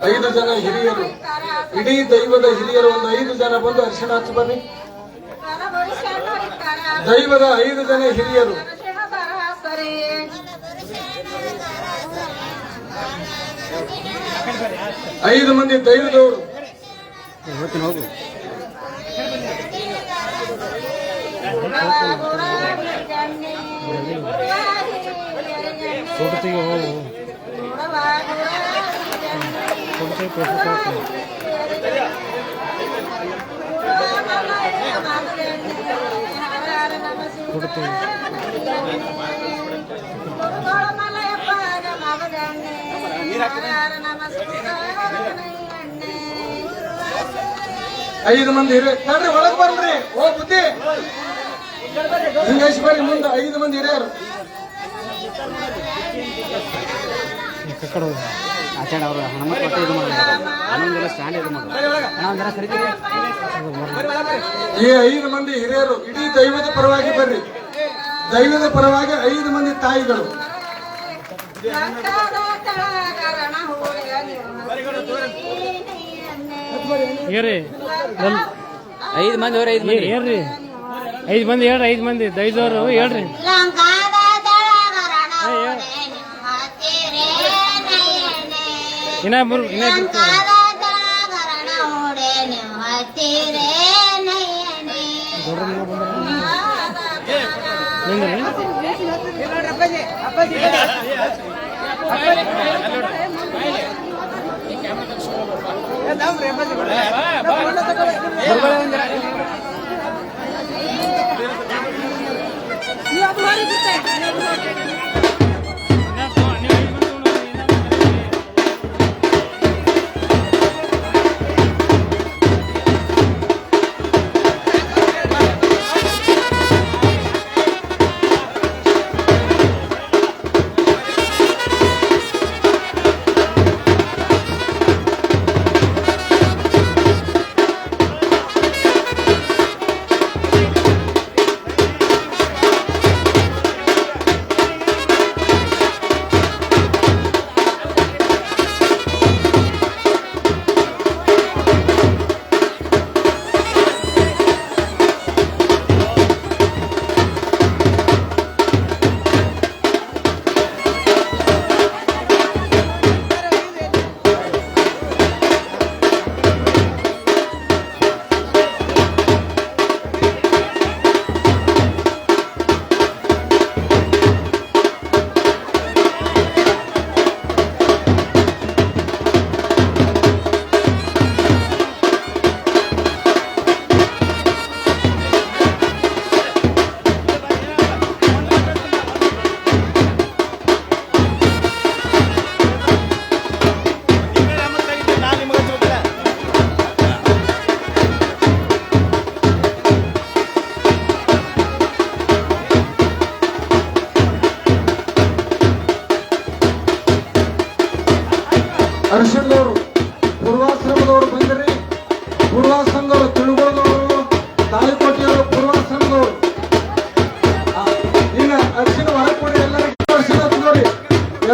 ಐದು ಜನ ಹಿರಿಯರು, ಇಡೀ ದೈವದ ಹಿರಿಯರು ಒಂದು 5 ಜನ ಬಂದು ಅರಿಶಿಣ ಹಚ್ಚಿ ಬರ್ರಿ. ದೈವದ 5 ಜನ ಹಿರಿಯರು, 5 ಮಂದಿ ದೈವದವರು. ಫೋಟೋ ತೆಗಿ ಹೋಗು ಫೋಟೋ ತೆಗಿ ಫೋಟೋ ತೆಗಿ ಐದು ಮಂದಿ ಹಿರಿಯರು ನೋಡ್ರಿ, ಒಳಗ್ ಬರ್ರಿ. ಓ ಬುದ್ಧಿ ಹಿಂಗೇಶ್ ಬರ್ರಿ ಮುಂದೆ. 5 ಮಂದಿ ಹಿರಿಯರು. ಕಕ್ಕಡ ಆಚಾರ ಅವರು ಹನುಮಂತ ಕೊಟ್ಟು ಇದು ಮಾಡಿದ್ದಾರೆ ಹನ್ನೊಂದೆಲ್ಲ ಸ್ಟ್ಯಾಂಡ್ ಇದು ಮಾಡಿದ್ದಾರೆ ಒಂದರ ಕರಿತೀರಿ ಈ 5 ಮಂದಿ ಹಿರಿಯರು ಇಡೀ ದೈವದ ಪರವಾಗಿ ಬರ್ರಿ. ದೈವದ ಪರವಾಗಿ 5 ಮಂದಿ ತಾಯಿಗಳು. ಏರಿ 5 ಮಂದಿ ಅವ್ರ 5 ಮಂದಿ ಏರ್ರಿ 5 ಮಂದಿ ಹೇಳ್ರಿ 5 ಮಂದಿ ದೈದವರು ಹೇಳ್ರಿ ಲಂಕಾದ ತಳಗರಣ ಹತ್ತಿರೆ ನಯನೆ ಇನ್ನ ಲಂಕಾದ ತಳಗರಣ ಓಡೆ ಹತ್ತಿರೆ ನಯನೆ ಅವರು ತಿಳುಗೋದವರು, ತಾಳಿಕೋಟೆಯವರು, ಪೂರ್ವಾಶ್ರಮದವರು. ಈಗ ಅರಿಶಿನ ಹೊರಗೆ ಕೊಡಿ, ಎಲ್ಲರಿಗೂ ಅರಿಶಿನ ತಗೊಳ್ಳಿ.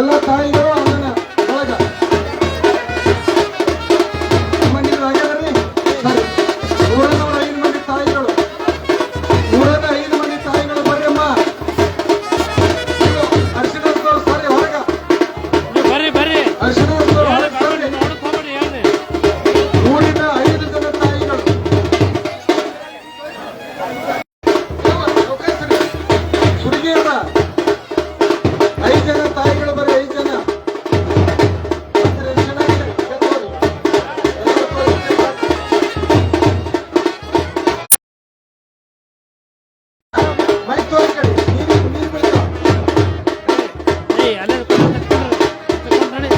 ಎಲ್ಲ ತಾಯಿಗಳು ಅದನ್ನ ಒಳಗ ಮಂದಿಗೆ ಆಗ್ಯಾದ್ರಿ. ಸರಿ, 105 ಮಂದಿ ತಾಯಿಗಳು, 105 ಮಂದಿ ತಾಯಿಗಳು ಬರ್ರಮ್ಮ. ಅರಿಶಿನ ಸರಿ ಹೊರಗ, ಬರ್ರಿ ಬರ್ರಿ ಅರಿಶಿನ ಹೊರಗೆ ಬರ್ರಿ. ನೋಡಕ್ ಹೋಗ್ಬೇಡಿ ಹೇಳ್ರಿ. ಊರಿನ 5 ಜನ ತಾಯಿಗಳು, ಸುರಿಗೆಯರ 5 ಜನ ತಾಯಿಗಳು ಬರೀ 5 ಜನ. ಮೈ ತೋರಿ ಕಡೆ ನೀರು ಬೀಳ್ತಾವ. ಏಯ್ ಅಲ್ಲೇ ತಗೊಂಡ್ ನಡಿ.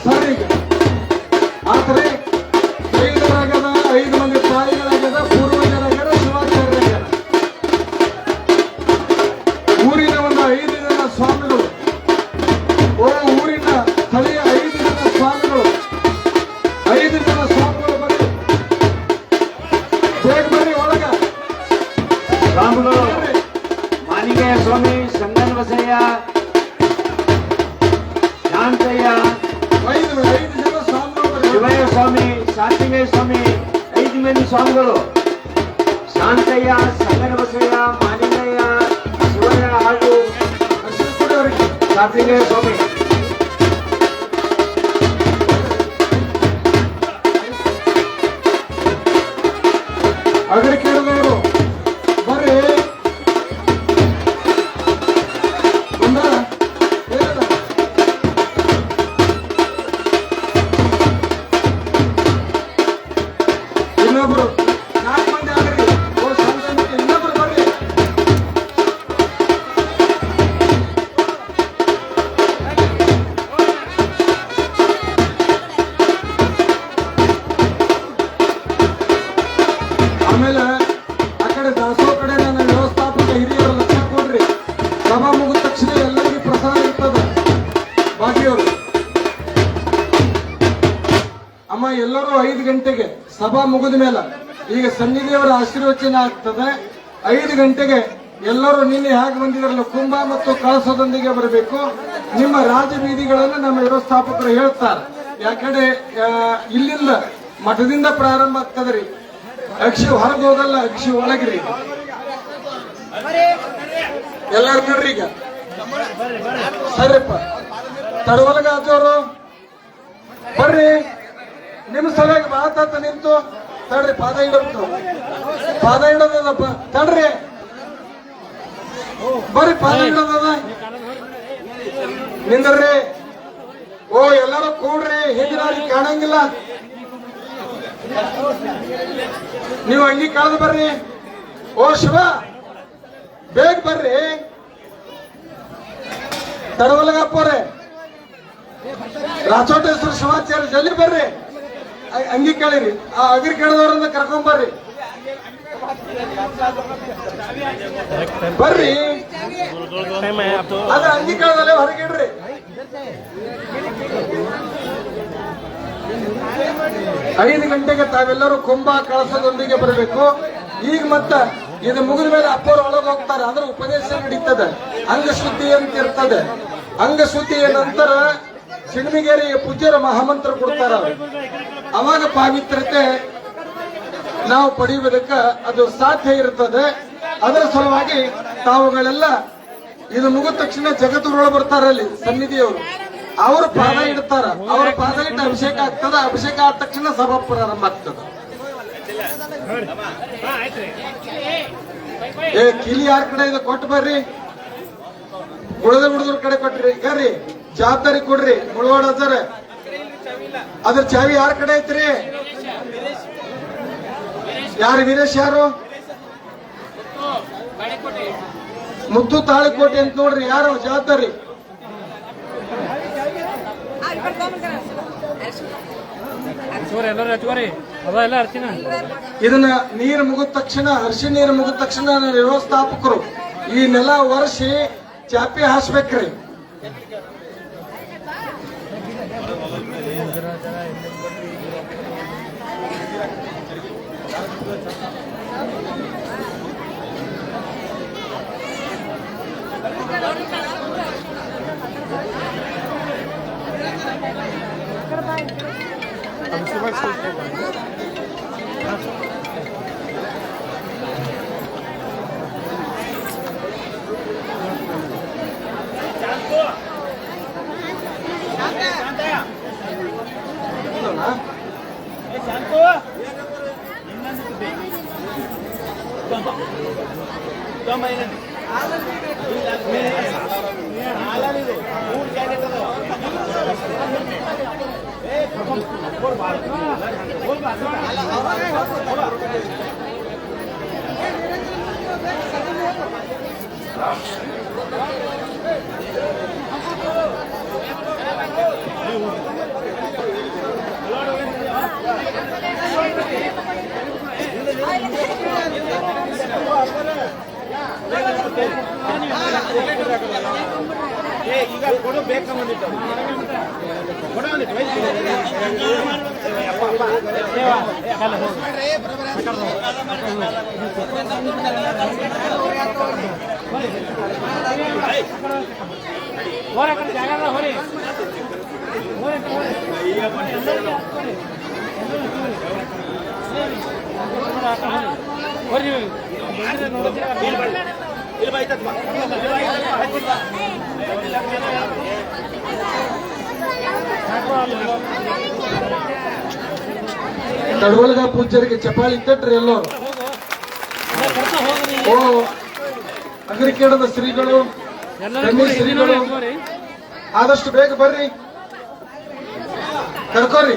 ಸರ್ ಈಗ ಆದ್ರೆ 5 ಮಂದಿ ತಾಯಿಗಳಾಗ್ಯದ, ಪೂರ್ವಜರಾಗ್ಯದ, ಶಿವಾಚಾರ್ಯರಾಗ್ಯದ. ಊರಿನ ಒಂದು 5 ಜನ ಸ್ವಾಮಿಗಳು, ಊರಿನ ಸ್ಥಳೀಯ 5 ಜನ ಸ್ವಾಮಿಗಳು, 5 ಜನ ಸ್ವಾಮಿಗಳು ಬರ್ರಿ, ಬೇಗ ಬರ್ರಿ ಒಳಗ. ಸ್ವಾಮಿಗಳು ಮಾನಿಗೆಯ ಸ್ವಾಮಿ, ಸಂಗನ ಬಸಯ್ಯ, ಶಾಂತಯ್ಯ, 5 ಜನ ಸ್ವಾಮಿಗಳು ಬರ್ರಿ. ಶಿವಯ್ಯ ಸ್ವಾಮಿ, ಶಾಂತಿಗೆಯ ಸ್ವಾಮಿ, 5 ಮಂದಿ ಸ್ವಾಮಿಗಳು, ಶಾಂತಯ್ಯ, ಸಂಗನ ಬಸಯ್ಯ, ಮಾನಿಗಯ್ಯ, ಶಿವಯ್ಯ ಹಾಗೂ ಅರ್ಶಿನ ಕೊಡಿ ಅವ್ರಿಗೆ. ಶಾಂತಿಗೆಯ ಸ್ವಾಮಿ. ಅಗಡಿ ಕೇಳಿದವರು ಬರ್ರಿ. ಒಂದ ಏನದ? ಇನ್ನೊಬ್ರು 4 ಮಂದಿ ಆಗ್ರಿ. ಸಂತಾನಕ್ಕೆ ಇನ್ನೊಬ್ರು ಬರ್ರಿ. ಆಮೇಲೆ ಆ ಕಡೆ ದಾಸೋ ಕಡೆ ನನ್ನ ವ್ಯವಸ್ಥಾಪಕ ಹಿರಿಯರು ಲಕ್ಷ ಕೊಡ್ರಿ. ಸಭಾ ಮುಗಿದ ತಕ್ಷಣ ಎಲ್ಲರಿಗೂ ಪ್ರಸಾದ ಇರ್ತದ. ಬಾಕಿಯವರು ಅಮ್ಮ ಎಲ್ಲರೂ 5 ಗಂಟೆಗೆ ಸಭಾ ಮುಗಿದ ಮೇಲೆ ಈಗ ಸನ್ನಿಧಿಯವರ ಆಶೀರ್ವಚನ ಆಗ್ತದೆ. 5 ಗಂಟೆಗೆ ಎಲ್ಲರೂ ನಿನ್ನೆ ಹೇಗೆ ಬಂದಿದ್ರಲ್ಲ ಕುಂಭ ಮತ್ತು ಕಳಸದೊಂದಿಗೆ ಬರಬೇಕು. ನಿಮ್ಮ ರಾಜಬೀದಿಗಳನ್ನು ನಮ್ಮ ವ್ಯವಸ್ಥಾಪಕರು ಹೇಳ್ತಾರೆ. ಯಾಕಂದ್ರೆ ಇಲ್ಲಿಂದ ಮಠದಿಂದ ಪ್ರಾರಂಭ ಆಗ್ತದ್ರಿ. ಅಕ್ಷಿ ಹೊರಗೆ ಹೋಗಲ್ಲ, ಅಕ್ಷಿ ಒಳಗ್ರಿ. ಎಲ್ಲರೂ ನೋಡ್ರಿ ಈಗ. ಸರಿಪ್ಪ, ತಡವಲಗಾದವರು ಬರ್ರಿ. ನಿಮ್ಮ ಸಲುವಾಗಿ ಮಾತಾತ ನಿಂತು ತಡ್ರಿ. ಪಾದ ಇಡೋದಪ್ಪ, ತಡ್ರಿ ಬರ್ರಿ. ಪಾದ ಇಡೋದದ ನಿಂದ್ರಿ. ಎಲ್ಲರೂ ಕೂಡ್ರಿ, ಹಿಂದಿನ ಕಾಣಂಗಿಲ್ಲ. ನೀವು ಅಂಗಿ ಕಳೆದು ಬರ್ರಿ. ಶಿವ ಬೇಗ ಬರ್ರಿ. ತಡವಲಗಪ್ಪವ್ರೆ, ರಾಚೋಟೇಶ್ವರ ಶಿವಾಚಾರ್ಯ ಜಲ್ದಿ ಬರ್ರಿ. ಅಂಗಿ ಕೇಳಿರಿ. ಆ ಅಗಿರ್ ಕೇಳಿದವ್ರನ್ನ ಕರ್ಕೊಂಡ್ ಬರ್ರಿ. ಬರ್ರಿ. ಅದ್ರ ಅಂಗಿ ಕೇಳದಲ್ಲೇ ಹೊರಗಿಡ್ರಿ. 5 ಗಂಟೆಗೆ ತಾವೆಲ್ಲರೂ ಕುಂಭ ಕಳಸದೊಂದಿಗೆ ಬರಬೇಕು. ಈಗ ಮತ್ತ ಇದು ಮುಗಿದ ಮೇಲೆ ಅಪ್ಪರು ಒಳಗೆ ಹೋಗ್ತಾರೆ. ಅಂದ್ರೆ ಉಪದೇಶ ನಡೀತದೆ, ಅಂಗಶುದ್ಧಿ ಅಂತ ಇರ್ತದೆ. ಅಂಗಶುದ್ಧಿಯ ನಂತರ ಸಿಣಿಮಿಗೇರಿ ಪೂಜ್ಯರ ಮಹಾಮಂತ್ರ ಕೊಡ್ತಾರ. ಅವಾಗ ಪಾವಿತ್ರತೆ ನಾವು ಪಡೆಯುವುದಕ್ಕೆ ಅದು ಸಾಧ್ಯ ಇರ್ತದೆ. ಅದರ ಸಲುವಾಗಿ ತಾವುಗಳೆಲ್ಲ ಇದು ಮುಗಿದ ತಕ್ಷಣ ಜಗತ್ತೂರೊಳಗೆ ಬರ್ತಾರ. ಅಲ್ಲಿ ಸನ್ನಿಧಿಯವರು ಅವರು ಪಾದ ಇಡ್ತಾರ. ಅವ್ರ ಪಾದ ಇಟ್ಟು ಅಭಿಷೇಕ ಆಗ್ತದ. ಅಭಿಷೇಕ ಆದ ತಕ್ಷಣ ಸಭಾ ಪ್ರಾರಂಭ ಆಗ್ತದ. ಕಿಲಿ ಯಾರ ಕಡೆ ಇದೆ ಕೊಟ್ಟು ಬರ್ರಿ. ಉಳಿದ ಹುಡುಗರ ಕಡೆ ಕೊಟ್ರಿ. ಯಾರಿ ಜವಾಬ್ದಾರಿ ಕೊಡ್ರಿ. ಮುಳವಾಡ ಅದಾರ. ಅದ್ರ ಚಾವಿ ಯಾರ ಕಡೆ ಐತ್ರಿ? ಯಾರು? ವೀರೇಶ್ ಯಾರು? ಮುತ್ತು ತಾಳಿಕೋಟೆ ಅಂತ ನೋಡ್ರಿ. ಯಾರು ಜವಾಬ್ದಾರಿ? ಎಲ್ಲರೂ ಹಚ್ಕೋರಿ. ಅದ ಎಲ್ಲ ಅರ್ಚಿನ ಇದನ್ನ ನೀರು ಮುಗಿದ ತಕ್ಷಣ, ಅರಿಶಿನ ನೀರು ಮುಗಿದ ತಕ್ಷಣ ವ್ಯವಸ್ಥಾಪಕರು ಈ ನೆಲ ಒರೆಸಿ ಚಾಪಿ ಹಾಸ್ಬೇಕ್ರಿ. ಈಗ ಕೊಡು ಬೇಕಂದಿತ್ತು ತಡವಲ್ಗ ಪೂಜ್ಯರಿಗೆ ಚಪಾಳಿ ತಟ್ರಿ ಎಲ್ಲರೂ. ಓ ಅಗ್ರಿಕೇಡದ ಶ್ರೀಗಳು, ಕನ್ನಿ ಶ್ರೀಗಳು ಆದಷ್ಟು ಬೇಗ ಬರ್ರಿ, ಕರ್ಕೋರಿ.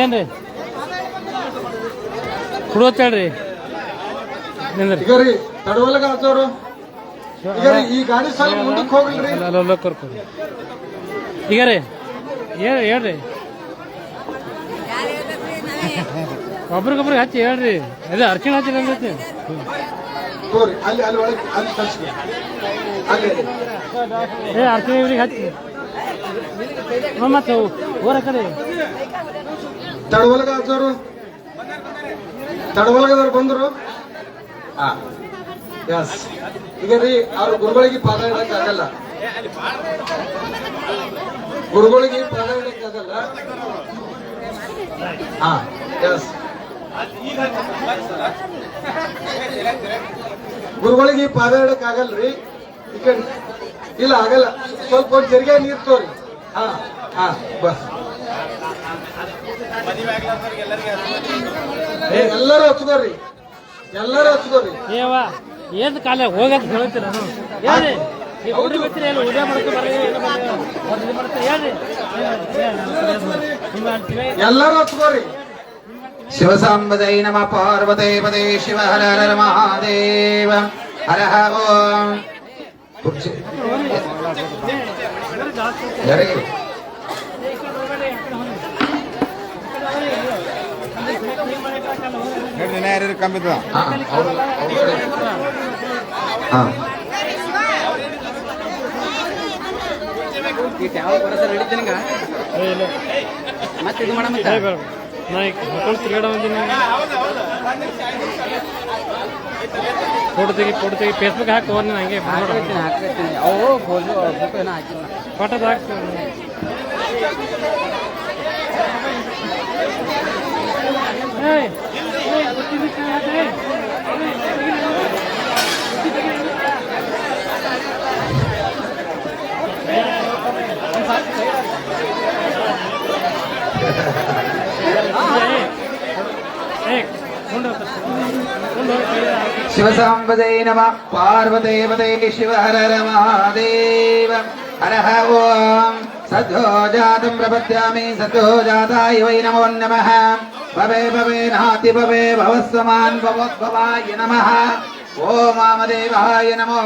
ಏನ್ರಿ ಕೊಡೋತೇಳ್ರಿ ಈಗ ರೀ ತಡವಲ್ಗ ಆದವರು ಈಗ ರೀ ಈ ಗಾಡಿ ಸ್ವಲ್ಪ ಮುಂದಕ್ಕೆ ಹೋಗಲ್ರಿ. ಅಲ್ಲ ಕರ್ಕೊಂಡು ಈಗ ರೀ ಹೇಳ್ರಿ ಒಬ್ರಿಗೊಬ್ರಿಗೆ ಹಚ್ಚಿ ಹೇಳ್ರಿ. ಅದೇ ಅರ್ಚಿನ ಹಚ್ಚಿ ಬಂದೈತಿ ತೋರಿ ಅಲ್ಲಿ ಅಲ್ಲಿ ಒಳಗೆ ಅಲ್ಲಿ ತರ್ಸ್ರಿ ಅಲ್ಲಿ ಅರ್ಚಿನ ಇವ್ರಿಗೆ ಹಚ್ಚಿ ಮತ್ತೆ ಹೋರ ಕಡೆ ತಡವಲ್ಗ ಆದವರು ತಡವಲ್ಗದವ್ರು ಬಂದರು. ಎಸ್ ಈಗ ರೀ ಅವ್ರ ಗುರುಗಳಿಗೆ ಪಾದ ಇಡಕ್ ಆಗಲ್ಲ, ಗುರುಗಳಿಗೆ ಪಾದ ಇಡಕ್ ಆಗಲ್ಲ. ಎಸ್ ಗುರುಗಳಿಗೆ ಪಾದ ಇಡಕ್ ಆಗಲ್ರಿ. ಈ ಕಡೆ ಇಲ್ಲ ಆಗಲ್ಲ, ಸ್ವಲ್ಪ ಒಂದ್ ಜರಿಗೆ ನೀರ್ ತೋರಿ. ಬಸ್ ಎಲ್ಲರೂ ಹಚ್ಕೋರಿ, ಎಲ್ಲರೂ ಹಚ್ಕೋರಿ. ಏವ ಏನ್ ಕಾಲ ಹೋಗಂತ ಹೇಳ್ತೀರ ಹೇಳ್ರಿ. ನೀವು ಹುಡುಗಿ ಬರ್ತೀರಿ ಎಲ್ಲ ಉದ್ಯ ಮಾಡ್ಕೊ ಬರ್ರಿ ಹೇಳ್ರಿ. ಎಲ್ಲರೂ ಹಚ್ಕೋರಿ. ಶಿವಸಾಂಬದೈ ನಮಃ ಪಾರ್ವತೇ ಪದೇ ಶಿವ ಹರ ಹರ ಮಹಾದೇವ ಹರ ಓಂ. ಕಂಬಿದ ಮತ್ತೆ ಇದು ಮಾಡಮ್ಮ ನಾ ಮಕ್ಕಳು ತಿರುಗಾಡ ಬಂದಿನಿ. ಫೋಟೋ ತೆಗಿ ಫೇಸ್ಬುಕ್ ಹಾಕಿ ಹೋಗಿ ಹಂಗೆ ಫೋಟೋದ ಹಾಕ್ತೀನಿ. ಶಿವಸಾಂಬದೈ ನಮಃ ಪಾರ್ವತೇ ಪದೇ ಶಿವ ಹರ ಹರ ಮಹಾದೇವ ಹರ ಓಂ. ಸದ್ಯೋ ಜಾತಂ ಪ್ರಪದ್ಯಾಮಿ ಸದ್ಯೋ ಜಾತಾಯ ವೈ ನಮೋ ನಮಃ. ಭವೆ ಭವೆ ನಾತಿ ಭವೆ ಭವಸ್ವಮಾನ್ ಭವೋದ್ಭವಾಯ ನಮಃ. ಓಂ ವಾಮದೇವಾಯ ನಮೋ.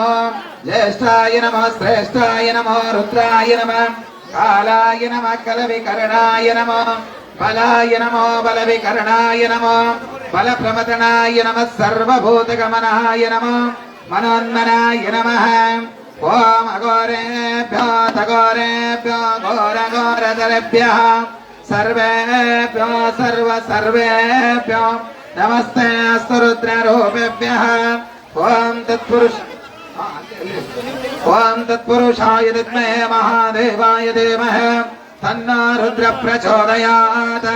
ಜ್ಯೇಷ್ಠಾಯ ನಮಃ ಶ್ರೇಷ್ಠಾಯ ನಮೋ ರುದ್ರಾಯ ನಮಃ. ಕಾಲಾಯ ನಮಃ ಕಲವಿಕರಣಾಯ ನಮೋ. ಬಲಾಯ ನಮೋ ಬಲವಿಕರಣಾಯ ನಮೋ ಬಲಪ್ರಮತನಾಯ ನಮಃ ಸರ್ವಭೂತಗಮನಾಯ ನಮೋ ಮನೋನ್ಮನಾಯ ನಮಃ ಓಂ ಅಘೋರೇಭ್ಯೋ ತಘೋರೇಭ್ಯೋ ಘೋರಘೋರತರೇಭ್ಯಃ ಸರ್ವೇಭ್ಯೋ ಸರ್ವೇಭ್ಯೋ ನಮಸ್ತೆ ಅಸ್ತು ರುದ್ರರೂಪೇಭ್ಯಃ ಓಂ ತತ್ಪುರುಷಾಯ ವಿದ್ಮಹೇ ಮಹಾದೇವಾಯ ಧೀಮಹಿ ತನ್ನೋ ರುದ್ರ ಪ್ರಚೋದಯಾತ್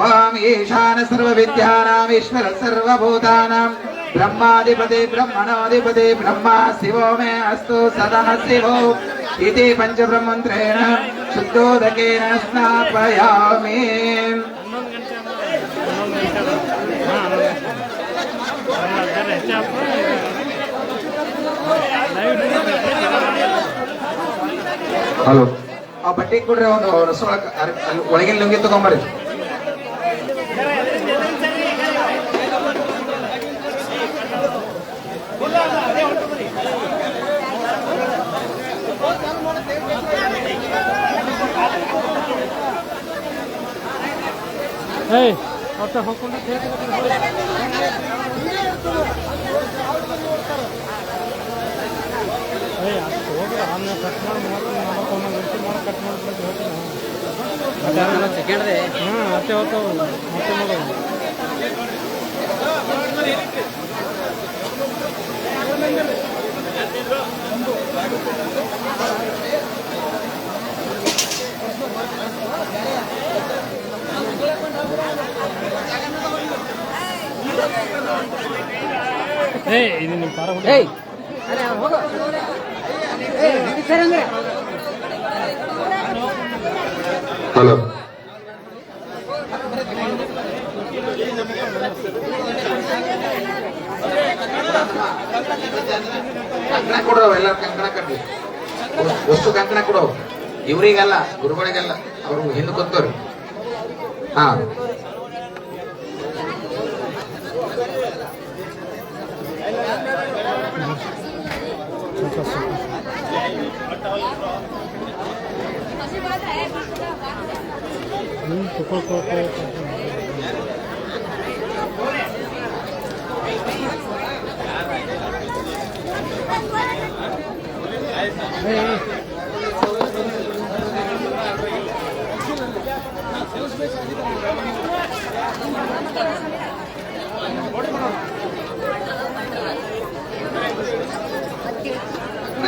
ಓಂ ಈಶಾನ ಸರ್ವವಿದ್ಯಾನಾಂ ಈಶ್ವರ ಸರ್ವಭೂತಾನಾಂ ಬ್ರಹ್ಮಾಧಿಪತಿ ಬ್ರಹ್ಮಣೋಧಿಪತಿ ಬ್ರಹ್ಮ ಶಿವೋ ಮೇ ಅಸ್ತು ಸದಾ ಶಿವೋ ಇತಿ ಪಂಚಬ್ರಹ್ಮಂತ್ರೇಣ ಶುದ್ಧೋದಕೇನ ಸ್ನಾಪಯಾಮಿ. ಹಲೋ, ಆ ಬಟ್ಟೆ ಕೊಡ್ರಿ, ಒಂದು ರಸೊಳ ಒಳಗಿನ ಲುಂಗಿ ತಗೊಂಬರ್ರಿ. ಏಯ್ ಮತ್ತೆ ಹೋಗ್ಕೊಂಡು ಏಯ್ ಅದು ಹೋಗ್ರಿ ಆಮೇಲೆ ಕಟ್ ಮಾಡಿ ಕಟ್ ಮಾಡ್ಬಿಟ್ಟು ಹೇಳ್ತೀನಿ. ಹಾಂ ಅತ್ತೆ ಹೋಗ್ತಾವೆ ಮತ್ತೆ ಮಾಡೋದು. ಏಯ್ ಇದು ನಿಮ್ಮ ಪಾರ ಹಲೋ, ಕಂಕಣ ಕೊಡೋ, ಎಲ್ಲರೂ ಕಂಕಣ ಕಟ್ಟಿ, ವಸ್ತು ಕಂಕಣ ಕೊಡೋ. ಇವ್ರಿಗಲ್ಲ, ಗುರುಗಳಿಗೆಲ್ಲ, ಅವ್ರು ಹಿಂದೆ ಕೂತವ್ರಿ. ಹಾ,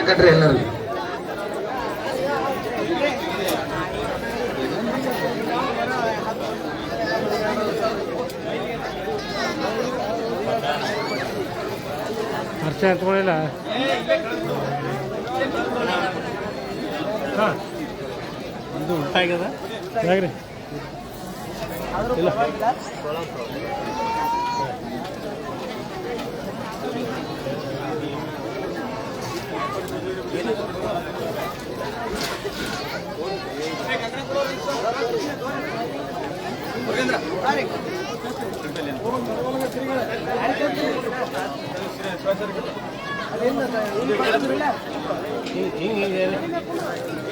ಕಟ್ರಿ ಎಲ್ಲರೂ. ಅರ್ಚೆ ಅಂತ್ಕೊಳ್ಳಿಲ್ಲ. ಹಾಂ ಇದು ಉಂಟಾಗ್ಯದ ಹೇಗ್ರಿ ಇಲ್ಲ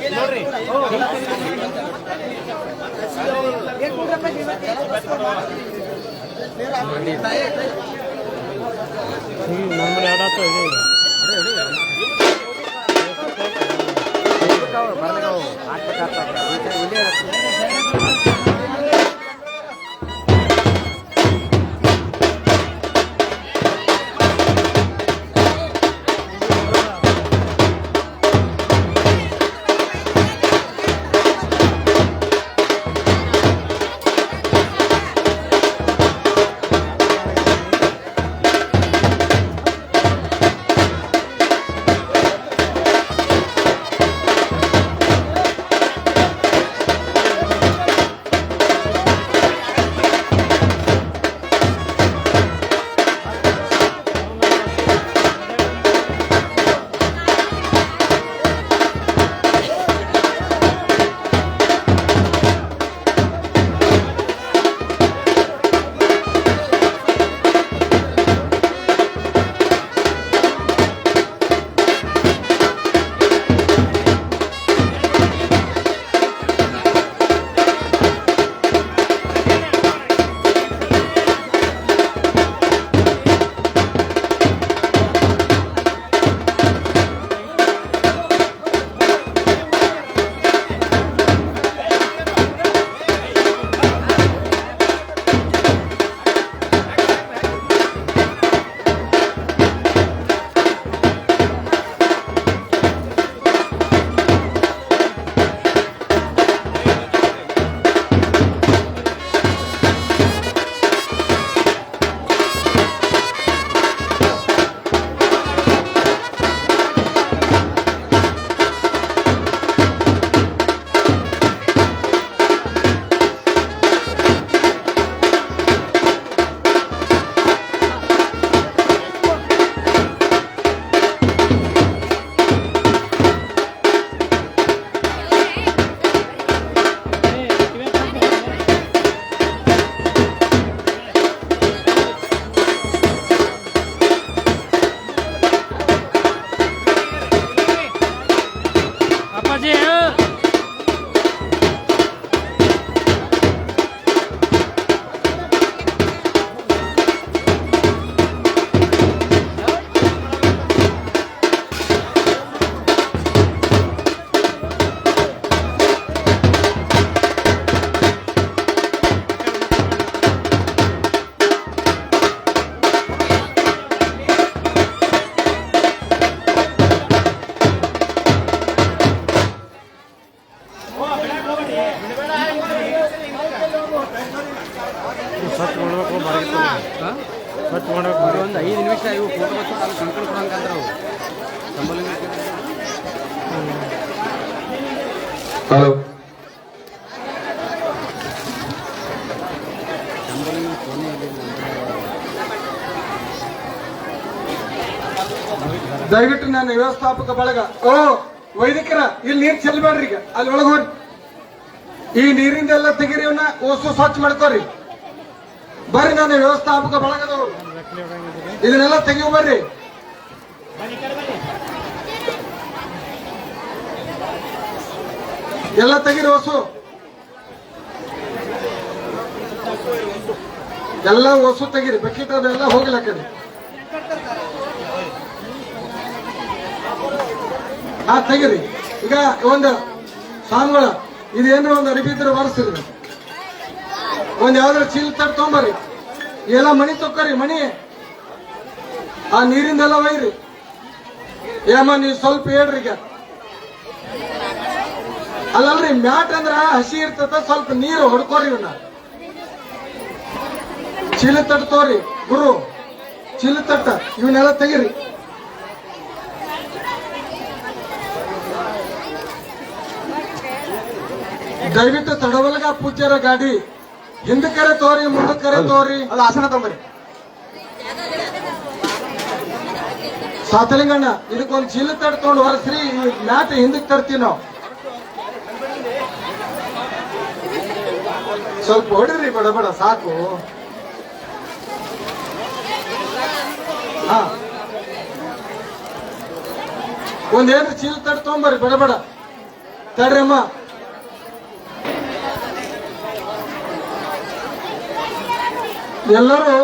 ನೋಡ್ರಿ ನಂಬರ್ ಎರಡು ಆತ ಸ್ವಚ್ಛ ಮಾಡ್ಬೇಕು ಮರಗಿತ್ತು ಸ್ವಚ್ಛ ಮಾಡ್ಬೇಕು ಮರಿ ಒಂದು 5 ನಿಮಿಷ ಇವು ಫೋಟೋ ಬರ್ತಾರೆ ಅಲ್ಲಿ ಕಂಕಣ ಕೊಡಂಕಂದ್ರೆ ಅವು ಸಂಬಲಿಂಗ ಹಲೋ ದಯವಿಟ್ಟು ನಾನು ವ್ಯವಸ್ಥಾಪಕ ಬಳಗ ವೈದಿಕರ ಇಲ್ಲಿ ನೀರ್ ಚೆಲ್ಲಬೇಡ್ರಿ ಈಗ ಅಲ್ಲಿ ಒಳಗೆ ಹೋಗ್ರಿ ಈ ನೀರಿಂದ ಎಲ್ಲ ತೆಗೀರಿ ಇವನ್ನ ಓಸು ಸ್ವಚ್ಛ ಮಾಡ್ಕೋರಿ ಬರ್ರಿ ನಾನು ವ್ಯವಸ್ಥಾಪಕ ಬಳಗದವರು ಇದನ್ನೆಲ್ಲ ತೆಗಿಯೋ ಬರ್ರಿ ಎಲ್ಲ ತೆಗೀರಿ ಓಸು ಎಲ್ಲ ಓಸು ತೆಗೀರಿ ಬಕೆಟ್ ಅದೆಲ್ಲ ಹೋಗಿಲ್ಲ ಕಡೆ ತೆಗೀರಿ ಈಗ ಒಂದು ಸ್ವಾಮಿಗಳ ಇದೇನು ಒಂದು ಅರಿಬಿ ಇದ್ರೆ ಒರೆಸ್ರಿ ಒಂದ್ ಯಾವ್ದಾರ ಚೀಲ ತಟ್ಟು ತೊಗೊಂಬರ್ರಿ ಎಲ್ಲ ಮಣಿ ತೊಕ್ಕೊರಿ ಮಣಿ ಆ ನೀರಿಂದೆಲ್ಲ ಒಯ್ರಿ ಏಮ್ಮ ನೀವು ಸ್ವಲ್ಪ ಹೇಳ್ರಿ ಈಗ ಅಲ್ಲಲ್ರಿ ಮ್ಯಾಟ್ ಅಂದ್ರ ಹಸಿ ಇರ್ತದ ಸ್ವಲ್ಪ ನೀರು ಹೊಡ್ಕೋರಿ ಇವನ್ನ ಚೀಲ ತಟ್ಟು ತೋರಿ ಗುರು ಚೀಲ ತಟ್ಟ ಇವನ್ನೆಲ್ಲ ತೆಗೀರಿ ದಯವಿಟ್ಟು ತಡವಲ್ಗ ಪೂಜ್ಯರ ಗಾಡಿ ಹಿಂದಕ್ಕರೆ ತೋರಿ ಮುಂದಕ್ಕರೆ ತೋರಿ ಅದು ಆಸನ ತಗೊಂಬರಿ ಸಾತಲಿಂಗಣ್ಣ ಇದಕ್ಕೊಂದು ಚೀಲ ತಟ್ಟು ತಗೊಂಡು ಹೊರಸ್ರಿ ಈ ಮ್ಯಾಟ್ ಹಿಂದಕ್ಕೆ ತರ್ತೀವಿ ನಾವು ಸ್ವಲ್ಪ ಹೊಡಿರಿ ಬಡ ಬಡ ಸಾಕು ಹಾ ಒಂದೇನು ಚೀಲ ತಟ್ಟು ತಗೊಂಬರ್ರಿ ಬಡ ಬಡ ತಡ್ರಿ ಅಮ್ಮ ಎಲ್ಲರೂ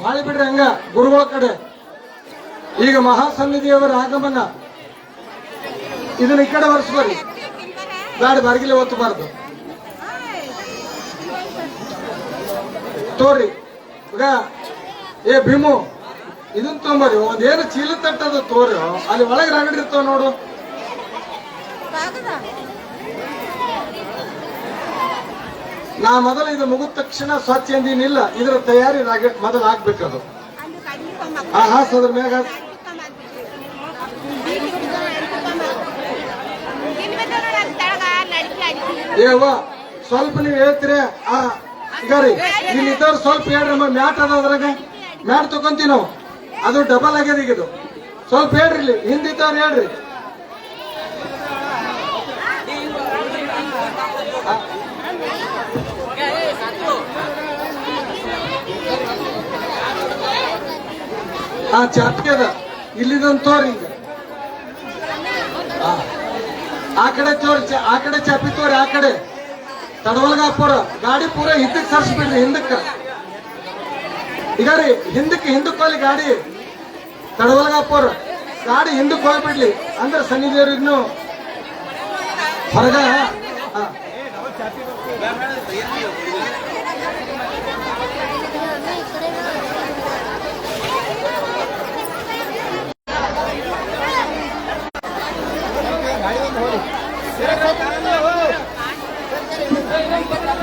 ಹಾಳಿ ಬಿಡ್ರಿ ಹಂಗ ಗುರುಗಳ ಕಡೆ ಈಗ ಮಹಾಸನ್ನಿಧಿಯವರ ಆಗಮನ ಇದನ್ನ ಈ ಕಡೆ ಒರೆಸ್ಬರ್ರಿ ಬೇಡ ಬಾರ್ಗಿಲೆ ಒತ್ತಬಾರ್ದು ತೋರಿ ಈಗ ಏ ಭೀಮು ಇದನ್ನ ತೊಗೊಂಬರ್ರಿ ಒಂದೇನು ಚೀಲ ತಟ್ಟದ ತೋರಿ ಅಲ್ಲಿ ಒಳಗೆ ರಗಡಿ ಇರ್ತಾವ ನೋಡು ನಾ ಮೊದಲು ಇದು ಮುಗಿದ ತಕ್ಷಣ ಸ್ವಚ್ಛ ಎಂದಿನಿಲ್ಲ ಇದರ ತಯಾರಿ ಮೊದಲು ಆಗ್ಬೇಕದು ಹಾಸ್ ಅದ್ರ ಮ್ಯಾಗ ಏವ ಸ್ವಲ್ಪ ನೀವು ಹೇಳ್ತೀರಿ ಈಗ ರೀ ಇಲ್ಲಿ ಇದ್ದವ್ರು ಸ್ವಲ್ಪ ಹೇಳ್ರಿ ಮ್ಯಾಟ್ ಅದ ಅದ್ರಾಗ ಮ್ಯಾಟ್ ತಗೊಂತೀವಿ ನಾವು ಅದು ಡಬಲ್ ಆಗ್ಯದ ಈಗ ಇದು ಸ್ವಲ್ಪ ಹೇಳ್ರಿ ಇಲ್ಲಿ ಹಿಂದಿದ್ದವ್ರು ಹೇಳ್ರಿ ಚಾಪಿ ಅದ ಇಲ್ಲಿದೊಂದು ತೋರಿ ಹಿಂಗ ಆ ಕಡೆ ತೋರಿ ಆ ಕಡೆ ಚಾಪಿ ತೋರಿ ಆ ಕಡೆ ತಡವಲ್ಗಾಪುರ ಗಾಡಿ ಪೂರ ಹಿಂದಕ್ಕೆ ಸರ್ಸ್ಬಿಡ್ರಿ ಹಿಂದಕ್ಕ ಈಗ ರೀ ಹಿಂದಕ್ಕೆ ಹೋಗ್ಲಿ ಗಾಡಿ ತಡವಲ್ಗಾಪುರ ಗಾಡಿ ಹಿಂದಕ್ಕೆ ಹೋಗ್ಬಿಡ್ಲಿ ಅಂದ್ರೆ ಸನ್ನಿಧಿಯವ್ರು ಇನ್ನು ಹೊರಗ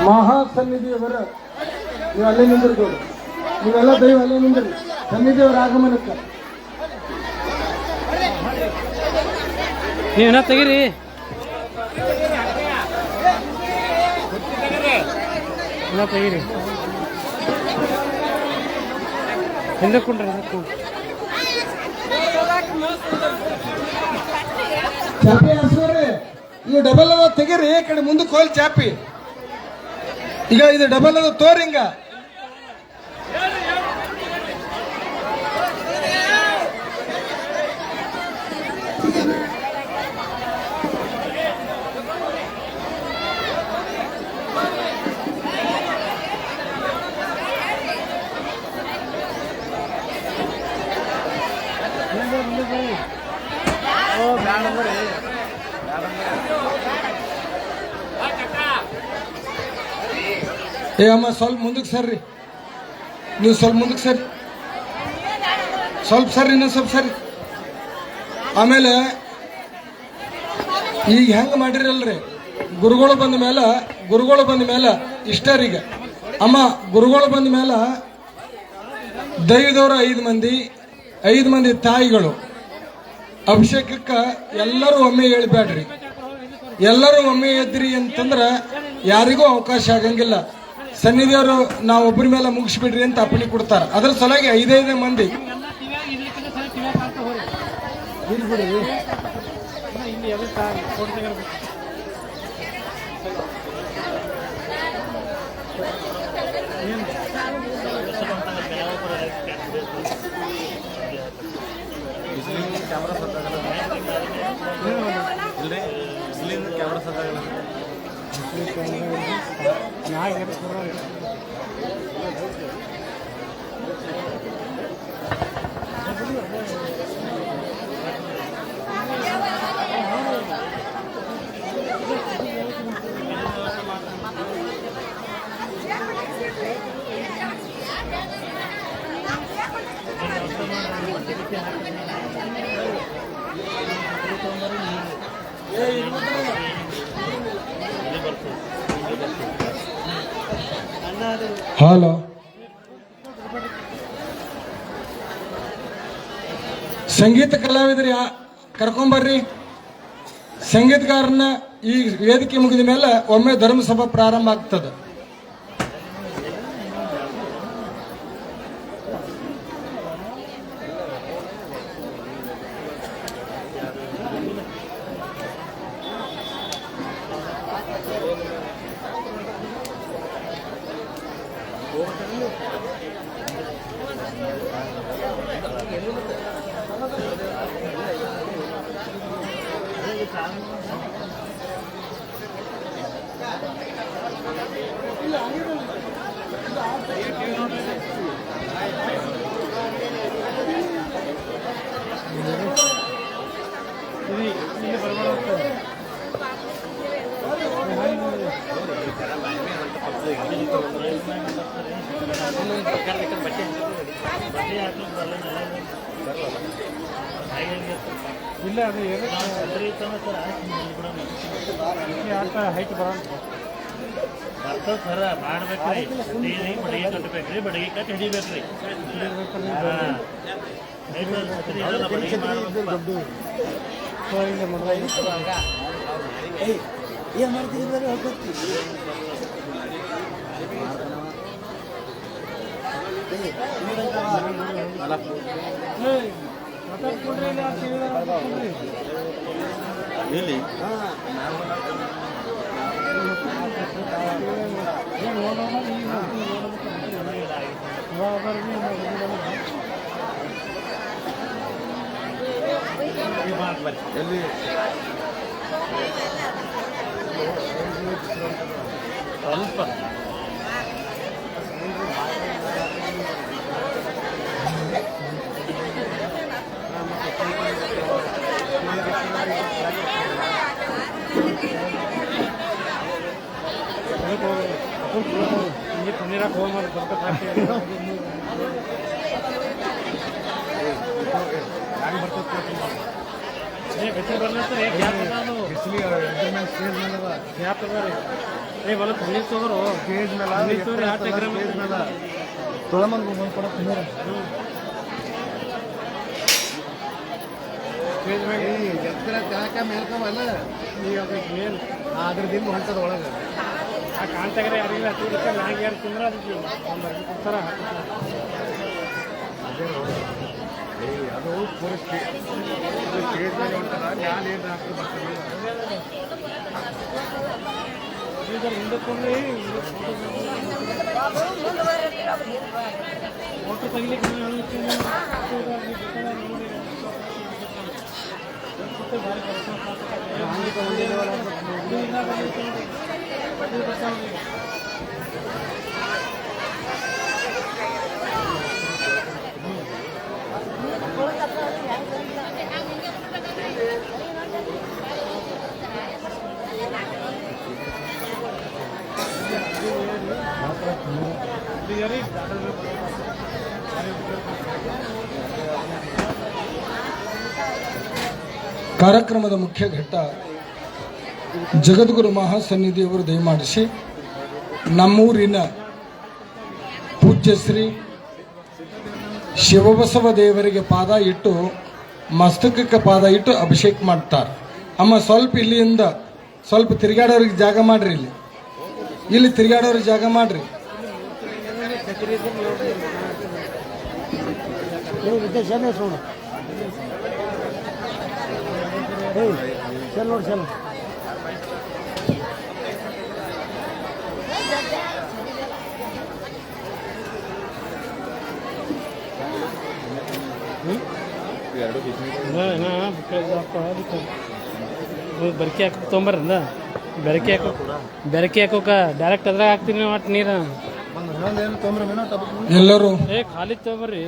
ಮಹಾಸನ್ನಿಧಿಯವರ ನೀವು ಅಲ್ಲೇ ನಿಂದಿರ್ಬೋದು ನೀವೆಲ್ಲ ದೈವ ಅಲ್ಲೇ ನಿಂದಿರಿ ಸನ್ನಿಧಿಯವರ ಆಗಮನಕ್ಕೆ ನೀವೇನ ತೆಗೀರಿ ತೆಗೀರಿ ಹಿಂದಕ್ಕೊಂಡ್ರಿ ಚಾಪಿ ಹಾಸ್ರಿ ಇವು ಡಬಲ್ ಅದ ತೆಗೀರಿ ಈ ಕಡೆ ಮುಂದಕ್ಕೆ ಹೋಗಿ ಚಾಪಿ ಈಗ ಇದು ಡಬಲ್ ಅದ ತೋರಿ ಹಿಂಗ ಏ ಅಮ್ಮ ಸ್ವಲ್ಪ ಮುಂದಕ್ಕೆ ಸರ್ರಿ ನೀವು ಸ್ವಲ್ಪ ಮುಂದಕ್ಕೆ ಸರಿ ಸ್ವಲ್ಪ ಸರ್ರಿ ಇನ್ನೊಂದು ಸ್ವಲ್ಪ ಸರಿ ಆಮೇಲೆ ಈಗ ಹೆಂಗ ಮಾಡಿರಲ್ರಿ ಗುರುಗಳು ಬಂದ ಮೇಲೆ ಇಷ್ಟರೀಗ ಅಮ್ಮ ಗುರುಗಳು ಬಂದ ಮೇಲೆ ದೈವದವರು 5 ಮಂದಿ ತಾಯಿಗಳು ಅಭಿಷೇಕಕ್ಕೆ ಎಲ್ಲರೂ ಒಮ್ಮೆ ಹೇಳ್ಬೇಡ್ರಿ. ಎಲ್ಲರೂ ಒಮ್ಮೆ ಎದ್ರಿ ಅಂತಂದ್ರ ಯಾರಿಗೂ ಅವಕಾಶ ಆಗಂಗಿಲ್ಲ. ಸನ್ನಿಧಿಯವರು ನಾವು ಒಬ್ಬರ ಮೇಲೆ ಮುಗಿಸ್ಬಿಡ್ರಿ ಅಂತ ಅಪ್ಪಣೆ ಕೊಡ್ತಾರ. ಅದ್ರ ಸಲುವಾಗಿ 5 ಮಂದಿ ಹಲೋ ಸಂಗೀತ ಕಲಾವಿದರು ಕರ್ಕೊಂಬರ್ರಿ. ಸಂಗೀತಗಾರನ ಈ ವೇದಿಕೆ ಮುಗಿದ ಮೇಲೆ ಒಮ್ಮೆ ಧರ್ಮಸಭಾ ಪ್ರಾರಂಭ ಆಗ್ತದೆ. ಇಲ್ಲ ಅದು ಹೈಟ್ ಬರ್ತದೆ ಸರ ಮಾಡ್ಬೇಕ್ರಿ. ಬಡಿಗೆ ಕಟ್ಟಬೇಕ್ರಿ, ಬಡಿಗೆ ಕಟ್ಟಿ ಹಿಡಿಬೇಕ್ರಿ. ಏನ್ ಮಾಡ್ತಿದ್ರೆ ಇಲ್ಲಿ ಸ್ವಲ್ಪ ನೀರಾಗ ಹೋಗ್ಬೋದು ಅದ್ರದಿಂದ ಹೊಂಟದ ಒಳಗೆ ಆ ಕಾಣ್ತಾಗ್ರೆ ಯಾರಿಲ್ಲ ಮ್ಯಾಗ ಯಾರು ತಿಂದ್ರೆ ಅದಕ್ಕೆ ಒಂದು ಕೊಡ್ತಾರ. ಅದು ಪೂರೈಸಿ ಸ್ಟೇಜ್ ಮೇಲೆ ಹೊಂಟದ ನಾನು ಏನು ಹಾಕ್ತಾರೆ ಹಿಂದಕ್ಕೊಂಡ್ರೆ ಫೋಟೋ ತೆಗಿಲಿಕ್ಕೆ ಕಾರ್ಯಕ್ರಮದ ಮುಖ್ಯ ಘಟ್ಟ ಜಗದ್ಗುರು ಮಹಾಸನ್ನಿಧಿಯವರು ದಯಮಾಡಿಸಿ ನಮ್ಮೂರಿನ ಪೂಜ್ಯ ಶ್ರೀ ಶಿವಬಸವ ದೇವರಿಗೆ ಪಾದ ಇಟ್ಟು ಮಸ್ತಕಕ್ಕೆ ಪಾದ ಇಟ್ಟು ಅಭಿಷೇಕ ಮಾಡ್ತಾರೆ. ಅಮ್ಮ ಸ್ವಲ್ಪ ಇಲ್ಲಿಂದ ಸ್ವಲ್ಪ ತಿರುಗಾಡೋರಿಗೆ ಜಾಗ ಮಾಡ್ರಿ, ಇಲ್ಲಿ ತಿರುಗಾಡೋರಿಗೆ ಜಾಗ ಮಾಡ್ರಿ. ಬೆರಕೆ ಹಾಕಿ ತೊಗೊಂಬರ್ರಿಂದ ಬೆರಕೆ ಹಾಕೋಕ ಡೈರೆಕ್ಟ್ ಅದ್ರಾಗ ಹಾಕ್ತೀನಿ ಒಟ್ಟು ನೀರು ಎಲ್ಲರೂ ಖಾಲಿ ತೊಗೊಂಬರ್ರಿ.